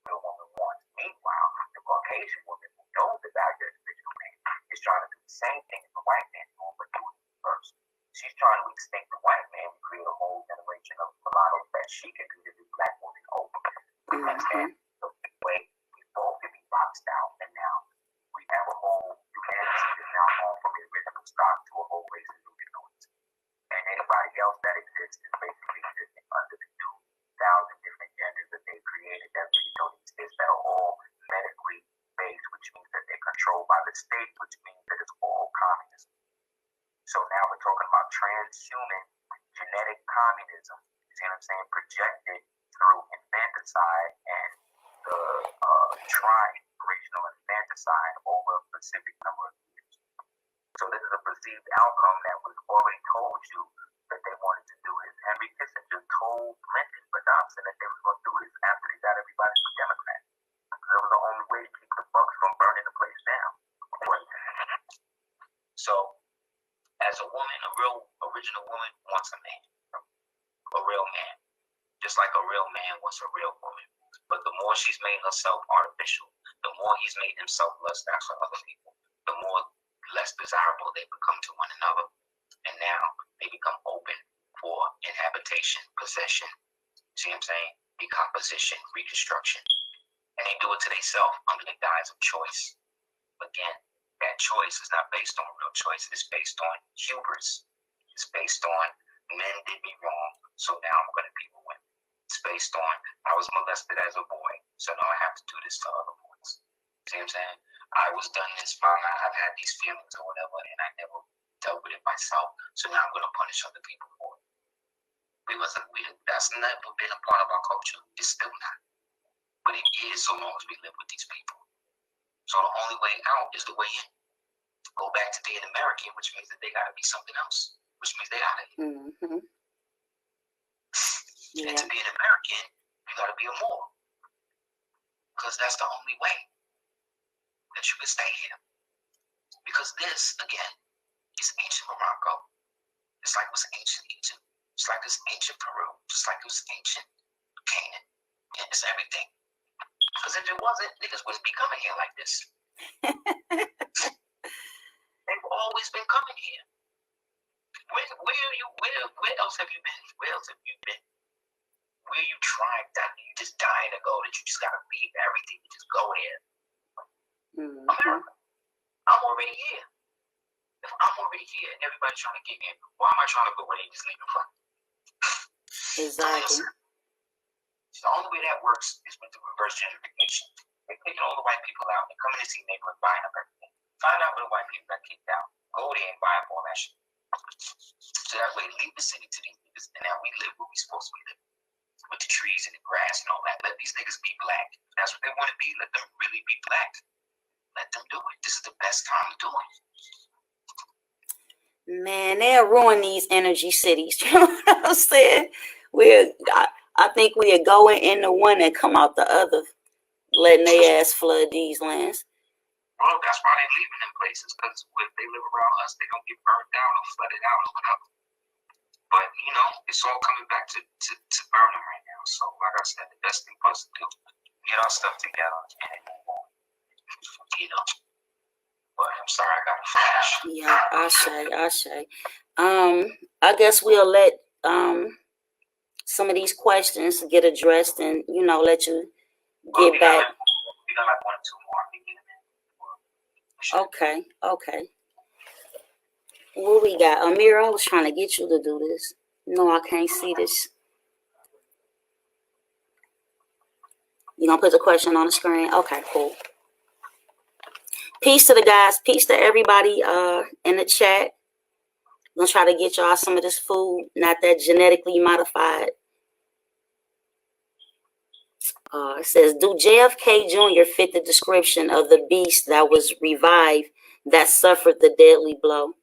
[SPEAKER 2] real woman wants. Meanwhile, the Caucasian woman who knows the value of the individual man is trying to do the same thing as the white man doing, but doing it first. She's trying to extinct the white man and create a whole generation of mulattoes that she can do to the black woman over. And the way we both can be boxed out, and now we have a whole humanity is now gone from the original stock to a whole race of humanoids. And anybody else that exists is basically existing under the 2,000 different genders that they created that really don't exist, that are all medically based, which means that they're controlled by the state, which means that it's all communism. So now we're talking about transhuman genetic communism, you see what I'm saying, projected through infanticide and the tri-generational infanticide over a specific number of years. So this is a perceived outcome that was already told you that they wanted to do this. Henry Kissinger told Clinton for Johnson that they were going to do this after they got everybody for Democrats. Because it was the only way to keep the bucks from burning the place down. So, as a woman, a real original woman wants a man, a real man, just like a real man wants a real woman. But the more she's made herself artificial, the more he's made himself lust after other people, the more less desirable they become to one another. And now they become open for inhabitation, possession, see what I'm saying? Decomposition, reconstruction. And they do it to themselves under the guise of choice. Again, that choice is not based on real choice. It's based on hubris. It's based on men did me wrong, so now I'm going to be with women. It's based on I was molested as a boy, so now I have to do this to other boys. See what I'm saying? I was done this wrong. I've had these feelings or whatever, and I never dealt with it myself, so now I'm going to punish other people for it. That's never been a part of our culture. It's still not. But it is so long as we live with these people. So the only way out is the way in. Go back to being American, which means that they got to be something else, which means they got to. And to be an American, you got to be a Moor, because that's the only way that you can stay here. Because this, again, is ancient Morocco. It's like it was ancient Egypt. It's like it's ancient Peru. Just like it was ancient Canaan. And it's everything. Because if it wasn't, niggas wouldn't be coming here like this. They've always been coming here. Where else have you been? Where else have you been? Where you tried that you just dying to go, that you just gotta leave everything and just go there. America. I'm already here. If I'm already here and everybody's trying to get in, why am I trying to go away and just leave it from?
[SPEAKER 1] Exactly.
[SPEAKER 2] The only way that works is with the reverse gentrification. They're taking all the white people out and coming to see neighborhood, buying up everything. Find out where the white people got kicked out. Go there and buy up all that shit. So that way, leave the city to these niggas, and now we live where we supposed to live. With the trees and the grass and all that. Let these niggas be black. That's what they want to be. Let them really be black. Let them do it. This is the best time to do it.
[SPEAKER 1] Man, they'll ruin these energy cities. You know what I'm saying? I think we're going in the one and come out the other, letting their ass flood these lands.
[SPEAKER 2] Well, that's why they're leaving them places, because if they live around us, they're going to get burned down or flooded out or whatever. But, you know, it's all coming back to burning right now. So, like I said, the best thing for us to do, get our stuff together and move on. You know. But I'm sorry, I got a flash.
[SPEAKER 1] Yeah, I say. I guess we'll let some of these questions get addressed and, you know, let you get back.
[SPEAKER 2] We got like 1 or 2 more.
[SPEAKER 1] Okay. What we got? Amir, I was trying to get you to do this. No, I can't see this. You gonna put the question on the screen? Okay, cool. Peace to the guys. Peace to everybody in the chat. I'm gonna try to get y'all some of this food, not that genetically modified. It says, do JFK Jr. fit the description of the beast that was revived that suffered the deadly blow?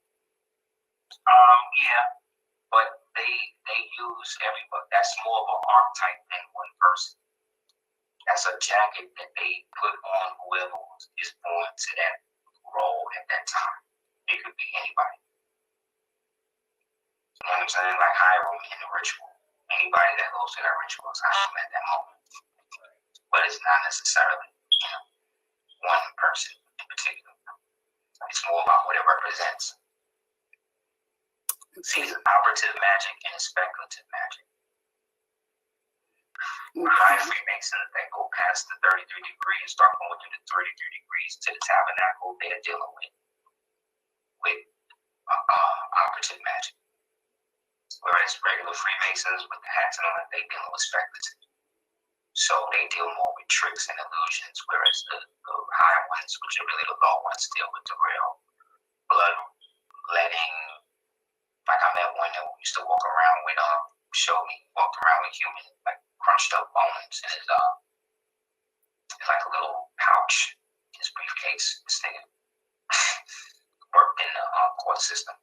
[SPEAKER 2] Yeah, but they use everybody. That's more of an archetype than one person. That's a jacket that they put on whoever is born to that role at that time. It could be anybody. You know what I'm saying? Like Hiram in the ritual. Anybody that goes to that ritual is Hiram at that moment. But it's not necessarily, you know, one person in particular. It's more about what it represents. See, it's operative magic and it's speculative magic. High Freemasons that go past the 33 degrees, start going through the 33 degrees to the tabernacle, they're dealing with operative magic. Whereas regular Freemasons with the hats and all that, they dealing with speculative. So they deal more with tricks and illusions, whereas the high ones, which are really the low ones, deal with the real bloodletting. Like I met one that used to walk around with walked around with human, like crunched up bones in his like a little pouch in his briefcase. This nigga worked in the court system.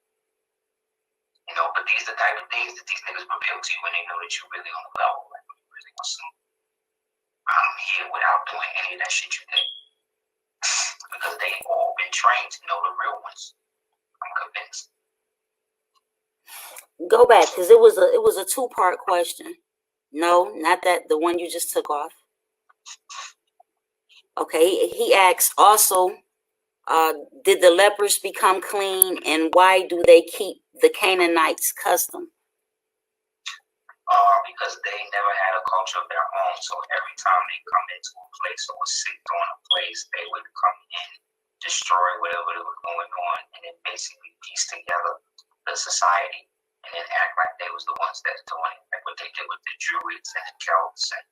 [SPEAKER 2] You know, but these are the type of things that these niggas reveal to you when they know that you're really on the level. Like, when you really want some, I'm here without doing any of that shit you did. Because they all been trained to know the real ones. I'm convinced.
[SPEAKER 1] Go back, because it was a 2-part question. No, not that the one you just took off. Okay, he asked also, did the lepers become clean, and why do they keep the Canaanites custom?
[SPEAKER 2] Because they never had a culture of their own, so every time they come into a place or was sick on a place, they would come in, destroy whatever was going on, and then basically piece together the society. And then act like they was the ones that's doing it, like what they did with the Druids and the Celts and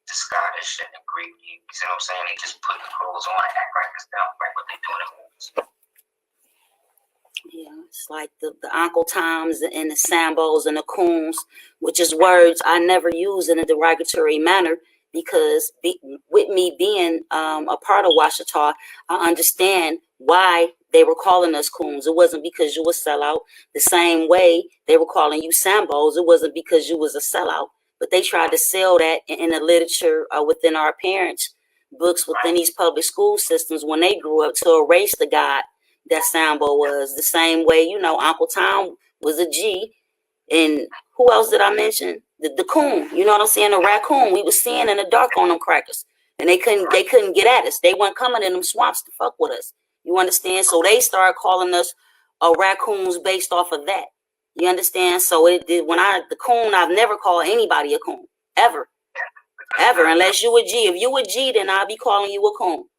[SPEAKER 2] the Scottish and the Greek. You see what I'm saying? They just put the clothes on and act like it's them, like what they do in the movies.
[SPEAKER 1] Yeah, it's like the Uncle Toms and the Sambos and the Coons, which is words I never use in a derogatory manner, because with me being a part of Washita, I understand why they were calling us coons. It wasn't because you were a sellout. The same way they were calling you Sambos, it wasn't because you was a sellout. But they tried to sell that in the literature within our parents' books, within these public school systems when they grew up, to erase the God that Sambo was. The same way, you know, Uncle Tom was a G. And who else did I mention? The coon. You know what I'm saying? The raccoon. We was seeing in the dark on them crackers. And they couldn't get at us. They weren't coming in them swamps to fuck with us. You understand? So they started calling us raccoons based off of that. You understand? So it did. The coon, I've never called anybody a coon. Ever. Unless you a G. If you a G, then I'll be calling you a coon.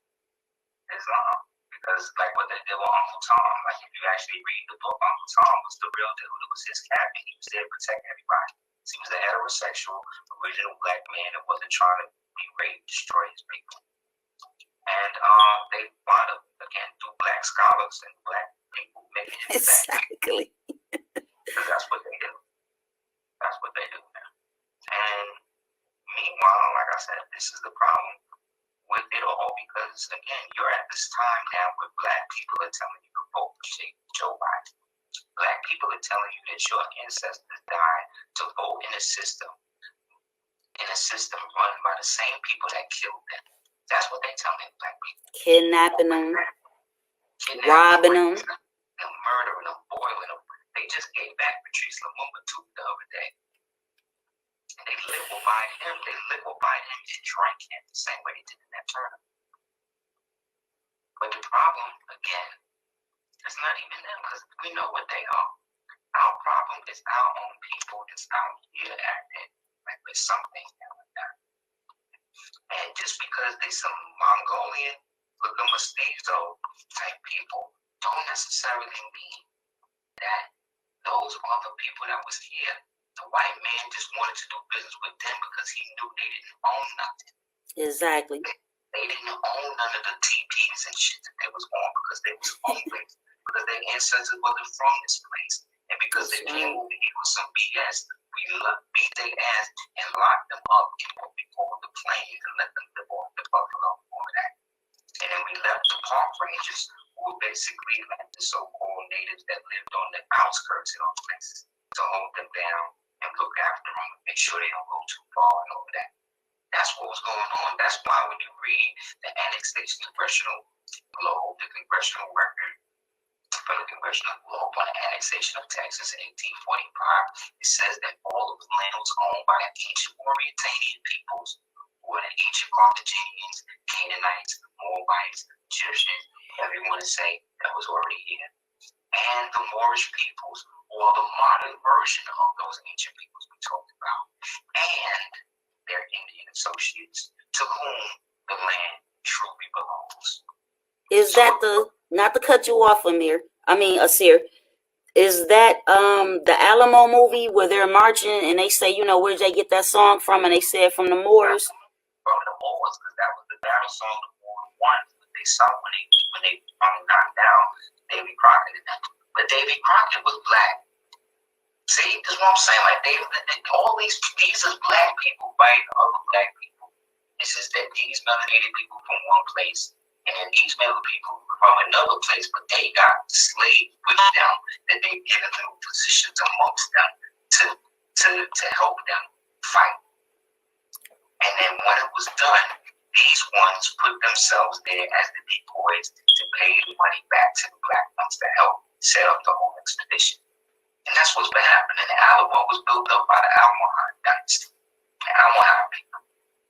[SPEAKER 2] Because like what they did with Uncle Tom, like if you actually read the book, Uncle Tom was the real dude. It was his cabin. He was there to protect everybody. He was a heterosexual, original black man that wasn't trying to be raped, destroy his people. And they wound up, again, through black scholars and black people making it
[SPEAKER 1] exactly.
[SPEAKER 2] Because that's what they do. That's what they do now. And meanwhile, like I said, this is the problem with it all, because again, you're at this time now where black people are telling you to vote for Joe Biden. Black telling you that your ancestors died to vote in a system run by the same people that killed them. That's what they tell me, black people.
[SPEAKER 1] Kidnapping them, robbing them,
[SPEAKER 2] and murdering them, boiling them. They just gave back Patrice Lumumba the other day. And they liquefied him. They liquefied him and drank him the same way they did in that tournament. But the problem, again, is not even them, because we know what they are. Our problem is our own people that's out here acting like we're something that we're not. And just because they some Mongolian, look at mestizo type people, don't necessarily mean that those other people that was here, the white man just wanted to do business with them because he knew they didn't own nothing.
[SPEAKER 1] exactly.
[SPEAKER 2] They didn't own none of the TPs and shit that they was on because they was hungry, because their ancestors wasn't from this place. And because they came over here with some BS, we beat their ass and locked them up in what we call the plains and let them live off the buffalo and all of that. And then we left the park rangers, who were basically like the so-called natives that lived on the outskirts of those places, to hold them down and look after them and make sure they don't go too far and all of that. That's what was going on. That's why when you read the annexation congressional globe, the congressional record from the congressional globe on the annexation of Texas in 1845, it says that all of the land was owned by the ancient Mauritanian peoples, who were the ancient Carthaginians, Canaanites, Moabites, Egyptians, whatever you want to say, that was already here. And the Moorish peoples, or the modern version of those ancient peoples we talked about, and their Indian associates, to whom the land truly belongs.
[SPEAKER 1] Is that not to cut you off, Asir, is that the Alamo movie where they're marching and they say, where'd they get that song from? And they said from the Moors.
[SPEAKER 2] From the Moors, because that was the battle song the Moors won. They saw when they knocked down Davy Crockett and that. But Davy Crockett was black. See, this is what I'm saying. Like all these is black people fighting other black people. It's just that these melanated people from one place, and then these melanated people from another place, but they got slaves with them that they've given them positions amongst them to help them fight. And then when it was done, these ones put themselves there as the decoys to pay the money back to the black ones to help set up the whole expedition. And that's what's been happening. The Alamo was built up by the Almohad dynasty, the Almohad people.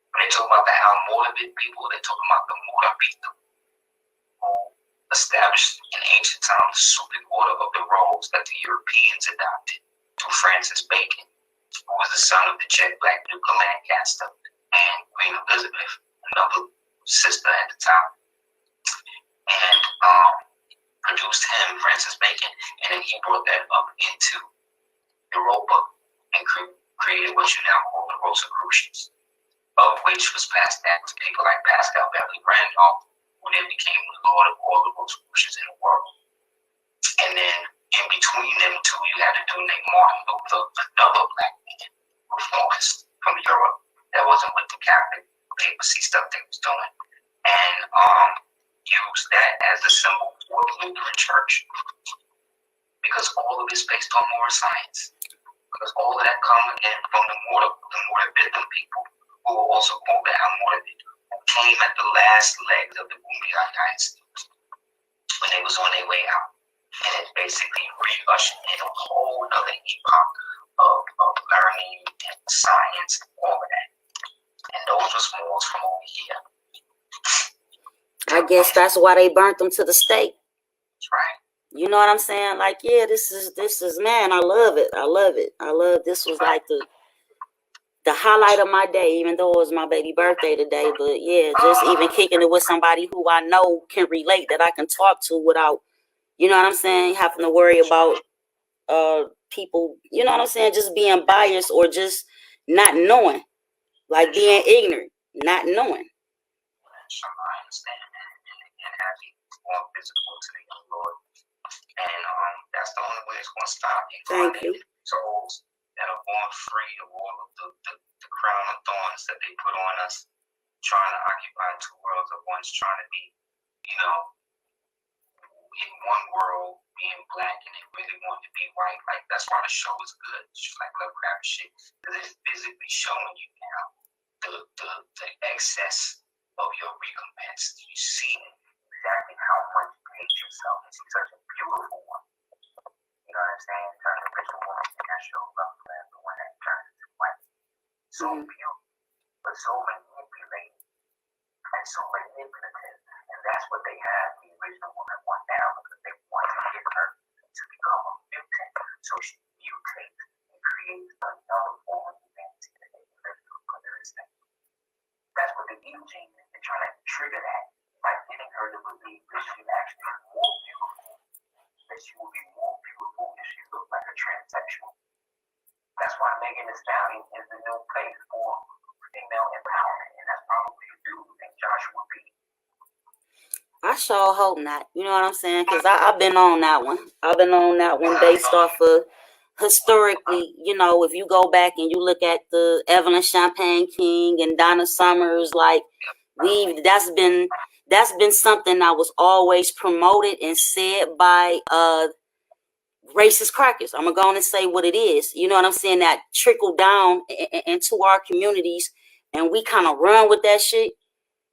[SPEAKER 2] When they talk about the Almoravid people, they talk about the Moorabito, who established in ancient times the supreme order of the roles that the Europeans adopted through Francis Bacon, who was the son of the jet black Duke of Lancaster and Queen Elizabeth, another sister at the time. And produced him, Francis Bacon, and then he brought that up into Europa and created what you now call the Rosicrucians, of which was passed down to people like Pascal Beverly Randolph, who then became the Lord of all the Rosicrucians in the world. And then in between them two, you had a dude named Martin Luther, another black man, reformist from Europe, that wasn't with the Catholic papacy stuff they was doing, and used that as a symbol for the Lutheran Church, because all of it's based on Moorish science, because all of that comes again from the Moorabitham people, who were also called the Almoravid, who came at the last legs of the Umayyad dynasty when they was on their way out, and it basically re-ushered in a whole other epoch of learning and science and all of that. And those was Moors from over here.
[SPEAKER 1] I guess that's why they burnt them to the stake.
[SPEAKER 2] That's right.
[SPEAKER 1] You know what I'm saying? Like, yeah, this is man, I love it. I love this was like the highlight of my day, even though it was my baby birthday today. But yeah, just even kicking it with somebody who I know can relate, that I can talk to without, you know what I'm saying, having to worry about people, you know what I'm saying, just being biased or just not knowing, like being ignorant, not knowing.
[SPEAKER 2] I understand, and having more physical to the young Lord. And that's the only way it's going to stop.
[SPEAKER 1] Thank you.
[SPEAKER 2] Souls that are born free of all of the crown of thorns that they put on us, trying to occupy two worlds, of one's trying to be, in one world being black black and they really want to be white. Like, that's why the show is good. It's just like Lovecraft shit. Because it's physically showing you now the excess of your recompense. You see exactly how much you hate yourself. It's such a beautiful one. You know what I'm saying? Turn the rich woman in that show, Lovecraft, the one that turns into white. So beautiful, but so manipulated and so manipulative. And that's what they have the original woman want now, because they want to get her to become a mutant. So she mutates and creates another form of humanity that they can live through because there is nothing. That's what the evil gene is. They're trying to trigger that by getting her to believe that she actually is more beautiful, that she will be more beautiful if she looks like a transsexual. That's why Megan Thee Stallion is the new place for female empowerment, and that's probably a dude named Joshua B.
[SPEAKER 1] I sure hope not. You know what I'm saying? Because I've been on that one. I've been on that one based off of historically, you know, if you go back and you look at the Evelyn Champagne King and Donna Summers, like that's been something that was always promoted and said by racist crackers. I'm gonna go on and say what it is. You know what I'm saying? That trickled down into our communities, and we kind of run with that shit.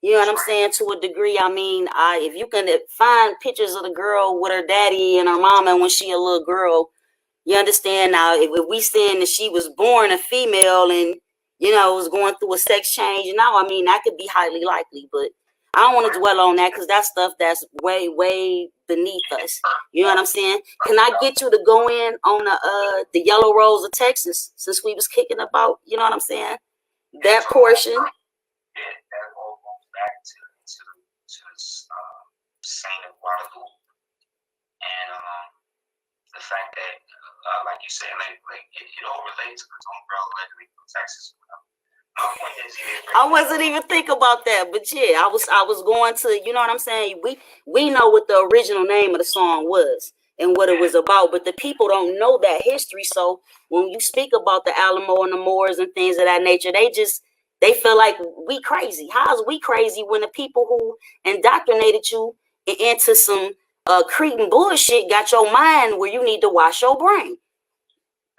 [SPEAKER 1] You know what I'm saying? To a degree, I mean, if you can find pictures of the girl with her daddy and her mama when she a little girl, you understand now. If we saying that she was born a female and, you know, was going through a sex change now, I mean, that could be highly likely. But I don't want to dwell on that because that's stuff that's way, way beneath us. You know what I'm saying? Can I get you to go in on the Yellow Rose of Texas since we was kicking about? You know what I'm saying? That portion.
[SPEAKER 2] That all goes back to Saint of Guadalupe, and the fact that, like you said, like it all relates because homegirl allegedly from Texas. My point is,
[SPEAKER 1] I wasn't even thinking about that, but yeah, I was going to, you know what I'm saying? We know what the original name of the song was and what it was about, but the people don't know that history. So when you speak about the Alamo and the Moors and things of that nature, they feel like we crazy. How's we crazy when the people who indoctrinated you into some Cretan bullshit got your mind where you need to wash your brain?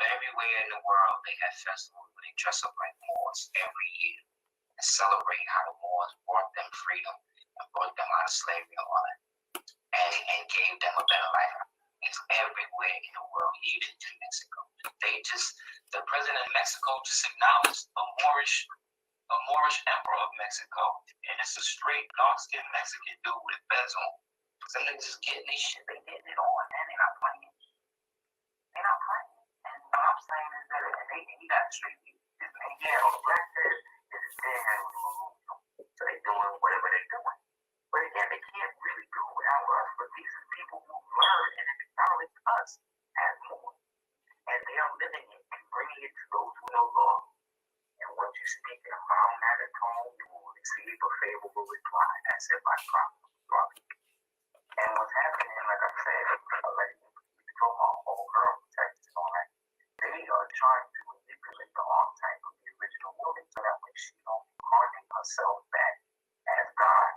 [SPEAKER 2] Everywhere in the world, they have festivals where they dress up like Moors every year and celebrate how the Moors brought them freedom and brought them out of slavery and gave them a better life. It's everywhere in the world, even in Mexico. The president of Mexico just acknowledged a Moorish emperor of Mexico, and it's a straight dark-skinned Mexican dude with fez on. Some niggas just getting this shit, they getting it on, man. They're not playing. They're not playing. And what I'm saying is that he got the straight view. And yeah, on the black says, it's their hands on the so they doing whatever they're doing. But again, they can't really do it without us. But these are people who learn and acknowledge us as more. And they are living it and bringing it to those who know law. And once you speak in a mild-mannered tone, you will receive a favorable reply, as said by prophet. And what's happening, like I said, like you told my old girl, Texas, and all that, they are trying to manipulate the archetype of the original woman so that way she don't harden herself back as God.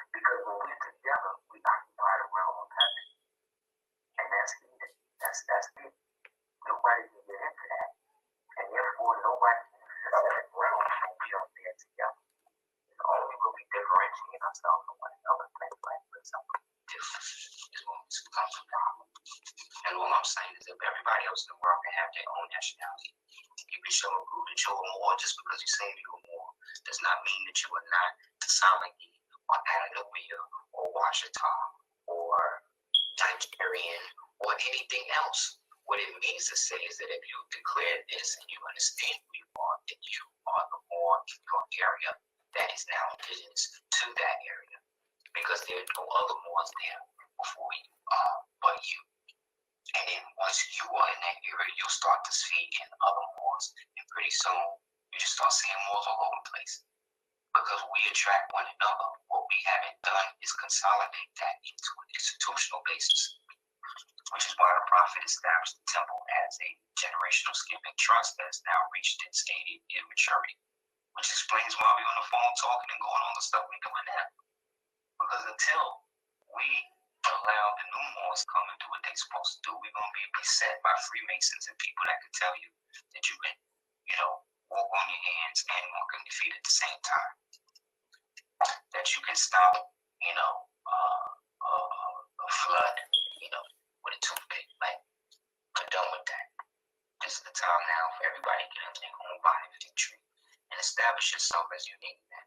[SPEAKER 2] Because when we're together, we occupy the realm of heaven. And that's it. That's it. Nobody can get into that. And therefore, nobody can exist in that realm when we are there together. It's only when we differentiate ourselves from one another, things like something different is when we become a problem. And all I'm saying is if everybody else in the world can have their own nationality, you can show a group that you're more just because you say you're more does not mean that you are not Salagi or Anadopia or Washita or Nigerian or anything else. What it means to say is that if you declare this and you understand who you are, then you are the more in your area that is now indigenous to that area. Because there are no other Moors there before you but you. And then once you are in that area, you'll start to see in other Moors. And pretty soon, you just start seeing Moors all over the place. Because we attract one another. What we haven't done is consolidate that into an institutional basis. Which is why the prophet established the temple as a generational skipping trust that has now reached its stated immaturity. Which explains why we're on the phone talking and going on the stuff we're doing now. Because until we allow the new Moors come and do you're supposed to do. We're going to be beset by Freemasons and people that can tell you that you can, walk on your hands and walk on your feet at the same time. That you can stop, a flood, with a toothpick. Like, I'm done with that. This is the time now for everybody to get into their own body of victory and establish yourself as unique, man.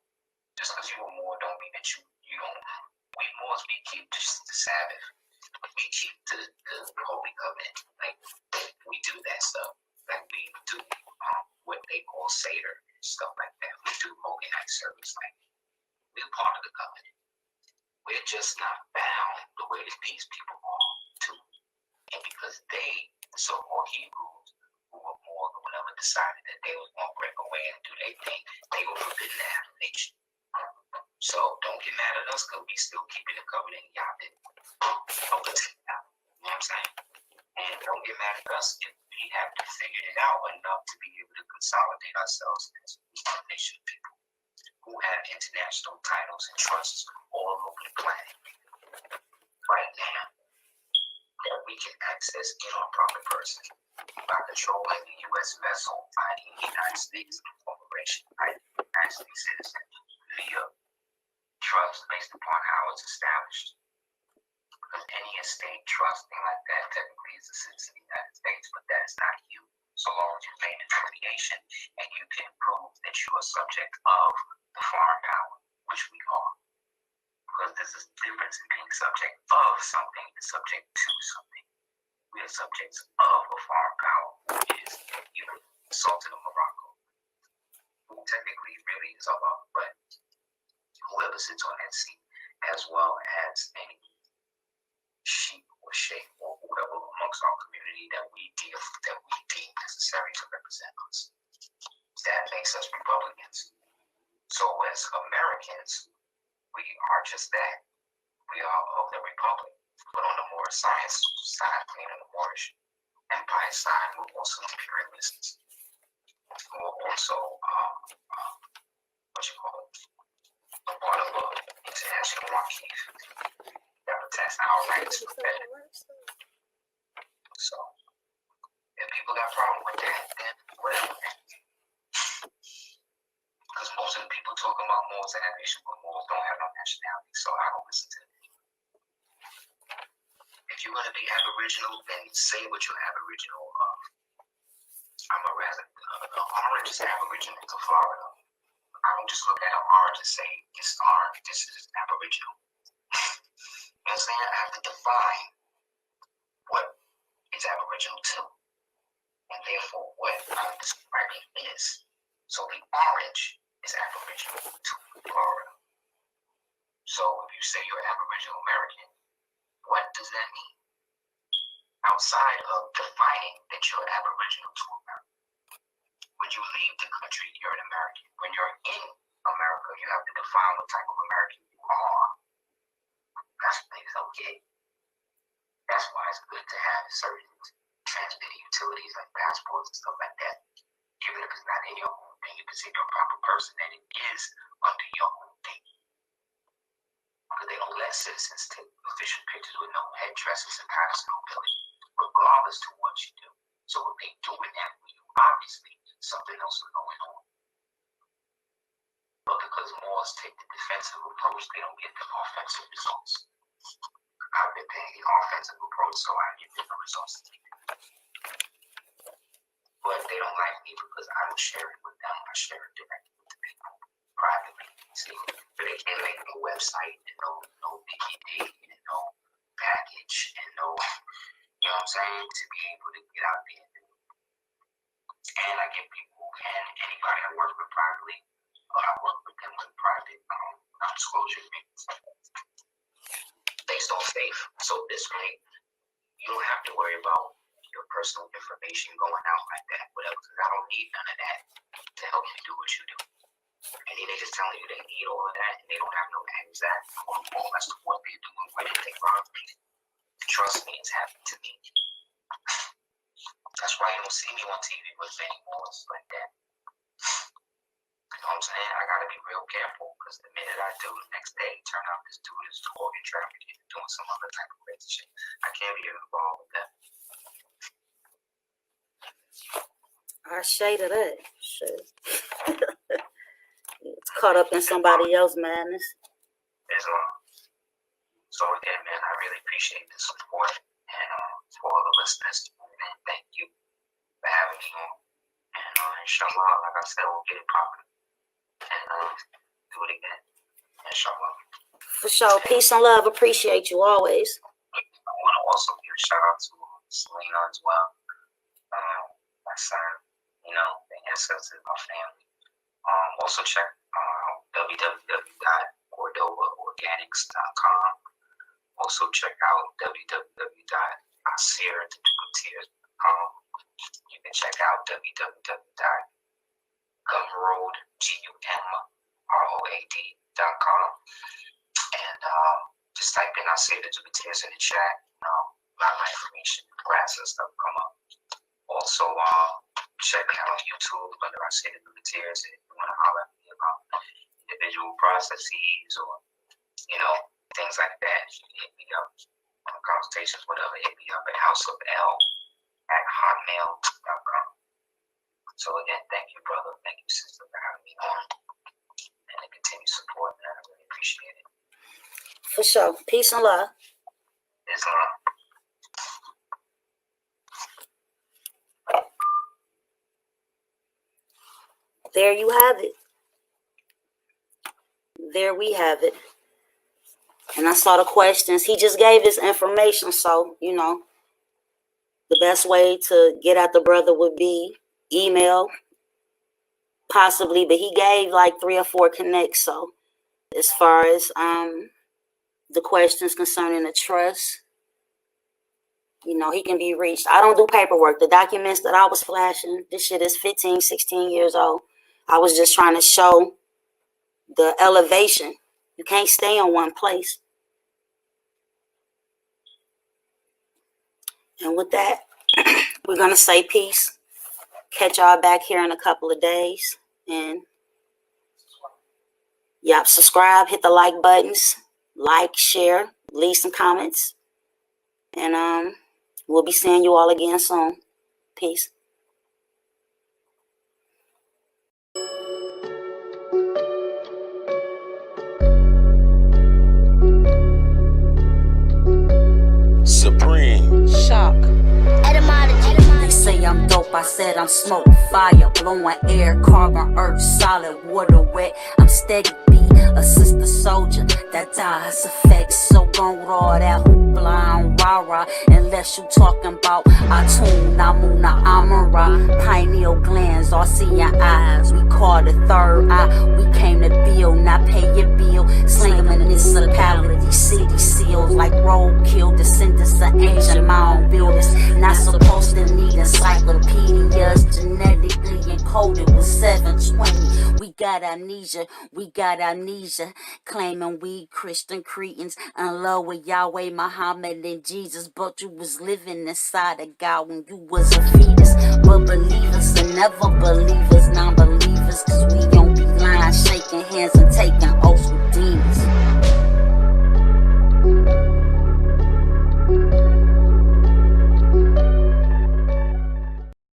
[SPEAKER 2] Just because you're a Moor don't mean that you don't. We Moors, we keep just the Sabbath. We keep the Holy Covenant. Like, we do that stuff. Like, we do what they call Seder and stuff like that. We do Holy Night service. Like, we're part of the covenant. We're just not bound the way the peace people are to. And because they, the so-called Hebrews, who were Moor or whatever, decided that they was going to break away and do their thing, they were forbidden to have a nation. So don't get mad at us because we still keeping the covenant and y'all didn't. You know what I'm saying? And don't get mad at us if we have to figure it out enough to be able to consolidate ourselves as a nation of people who have international titles and trusts all over the planet. Right now, that we can access in our proper person by controlling the U.S. vessel, i.e. the United States corporation, right? United States citizen, via trust based upon how it's established. Because any estate trust thing like that technically is a citizen of the United States, but that is not you. So long as you've made an affiliation and you can prove that you are subject of the foreign power, which we are. Because there's a difference in being subject of something and subject to something. We are subjects of a foreign power, who is either the Sultan of Morocco, who technically really is Allah, but whoever sits on that seat, as well as any sheikh or sheikh or whoever amongst our community that we deem necessary to represent us. That makes us Republicans. So as Americans, we are just that. We are of the Republic. But on the Moorish science side, on the Moorish Empire side, we're also imperialists. We're also, a part of an international archive that protects our rights for better. So, if people got a problem with that, then whatever. Because most of the people talking about Moors and that nation, but Moors don't have no nationality, so I don't listen to them. If you're going to be Aboriginal, then say what you're Aboriginal of. I'm a resident. Orange is Aboriginal to Florida. I don't just look at an orange and say, it's orange, this is Aboriginal. You know what I'm saying? I have to define what is Aboriginal to, and therefore what I'm describing is. So the orange is Aboriginal to Florida. So if you say you're Aboriginal American, what does that mean? Outside of defining that you're Aboriginal to America. When you leave the country, you're an American. When you're in America, you have to define what type of American you are. That's what niggas don't get. That's why it's good to have certain transmitting utilities like passports and stuff like that. Even if it's not in your own thing, you can say you're a proper person and it is under your own thing. Because they don't let citizens take official pictures with no headdresses and patterns of nobility, regardless to what you do. So if they doing that for you, obviously something else is going on. But because Moors take the defensive approach, they don't get the offensive results. I've been paying the offensive approach, so I get different results. But they don't like me because I don't share it with them. I share it directly with the people privately. See, but they can't make no website and no BKD and no package and no, you know what I'm saying, to be able to get out there and do it. And I get people and anybody I work with privately, I work with them with private non-disclosure agreements based on faith. So this way, you don't have to worry about your personal information going out like that, whatever, because I don't need none of that to help you do what you do. Any niggas telling you they need all of that and they don't have no exact protocol as to what they do and when they rob me. Trust me, it's happened to me. That's why you don't see me on TV with many Moors like that. know what I'm saying? I gotta be real careful because the minute I do, the next day, turn out this dude is organ trafficking and doing some other type of crazy shit. I can't be involved with that.
[SPEAKER 1] I shaded that. Shit. It's caught up in somebody else's madness.
[SPEAKER 2] Islam. So again, man, I really appreciate the support and for all the listeners. And thank you for having me on. And inshallah, like I said, we'll get it popping and do it again. Inshallah.
[SPEAKER 1] For sure. Peace and love. Appreciate you always.
[SPEAKER 2] I want to also give a shout out to Selena as well. My son, you know, the ancestors of my family. Also check www.cordovaorganics.com. Also check out www.asirtheducateers.com. You can check out www.gumroad.com. And just type in Asir the Ducateers in the chat. A lot of my information, graphs and stuff come up. Also, check me out on YouTube under Asir the Ducateers if you want to holler at me about individual processes or, you know, things like that. You can hit me up on consultations, whatever. Hit me up at houseofl@hotmail.com. So again, thank you, brother. Thank you, sister, for having me on and the continued support, man. I really appreciate it.
[SPEAKER 1] For sure. Peace and love.
[SPEAKER 2] Islam.
[SPEAKER 1] There you have it. There we have it. And I saw the questions. He just gave his information. So, you know, the best way to get at the brother would be email, possibly. But he gave like 3 or 4 connects. So as far as the questions concerning the trust, you know, he can be reached. I don't do paperwork. The documents that I was flashing, this shit is 15, 16 years old. I was just trying to show the elevation. You can't stay in one place. And with that, we're going to say peace. Catch y'all back here in a couple of days. And, yep, subscribe, hit the like buttons. Like, share, leave some comments. And we'll be seeing you all again soon. Peace.
[SPEAKER 4] Supreme.
[SPEAKER 5] Shock.
[SPEAKER 6] Etymology.
[SPEAKER 1] They say I'm dope, I said I'm smoke, fire, blowing air, carbon, earth, solid, water, wet. I'm steady B, a sister soldier that dies effects. So gone with all that hoopla and rah-rah, unless you talking about Atun, Namuna, Amara, pineal glands, all see your eyes. We call the third eye, we came to build, not pay your bill. Slang municipality, city seals like roadkill, descendants of ancient mound builders. Not supposed to need encyclopedias, genetically encoded with 720. We got amnesia, claiming we Christian Cretans in love with Yahweh, Muhammad, and Jesus. But you was living inside of God when you was a fetus. But believers and never believers, non-believers, cause we don't be lying, shaking hands and taking oaths.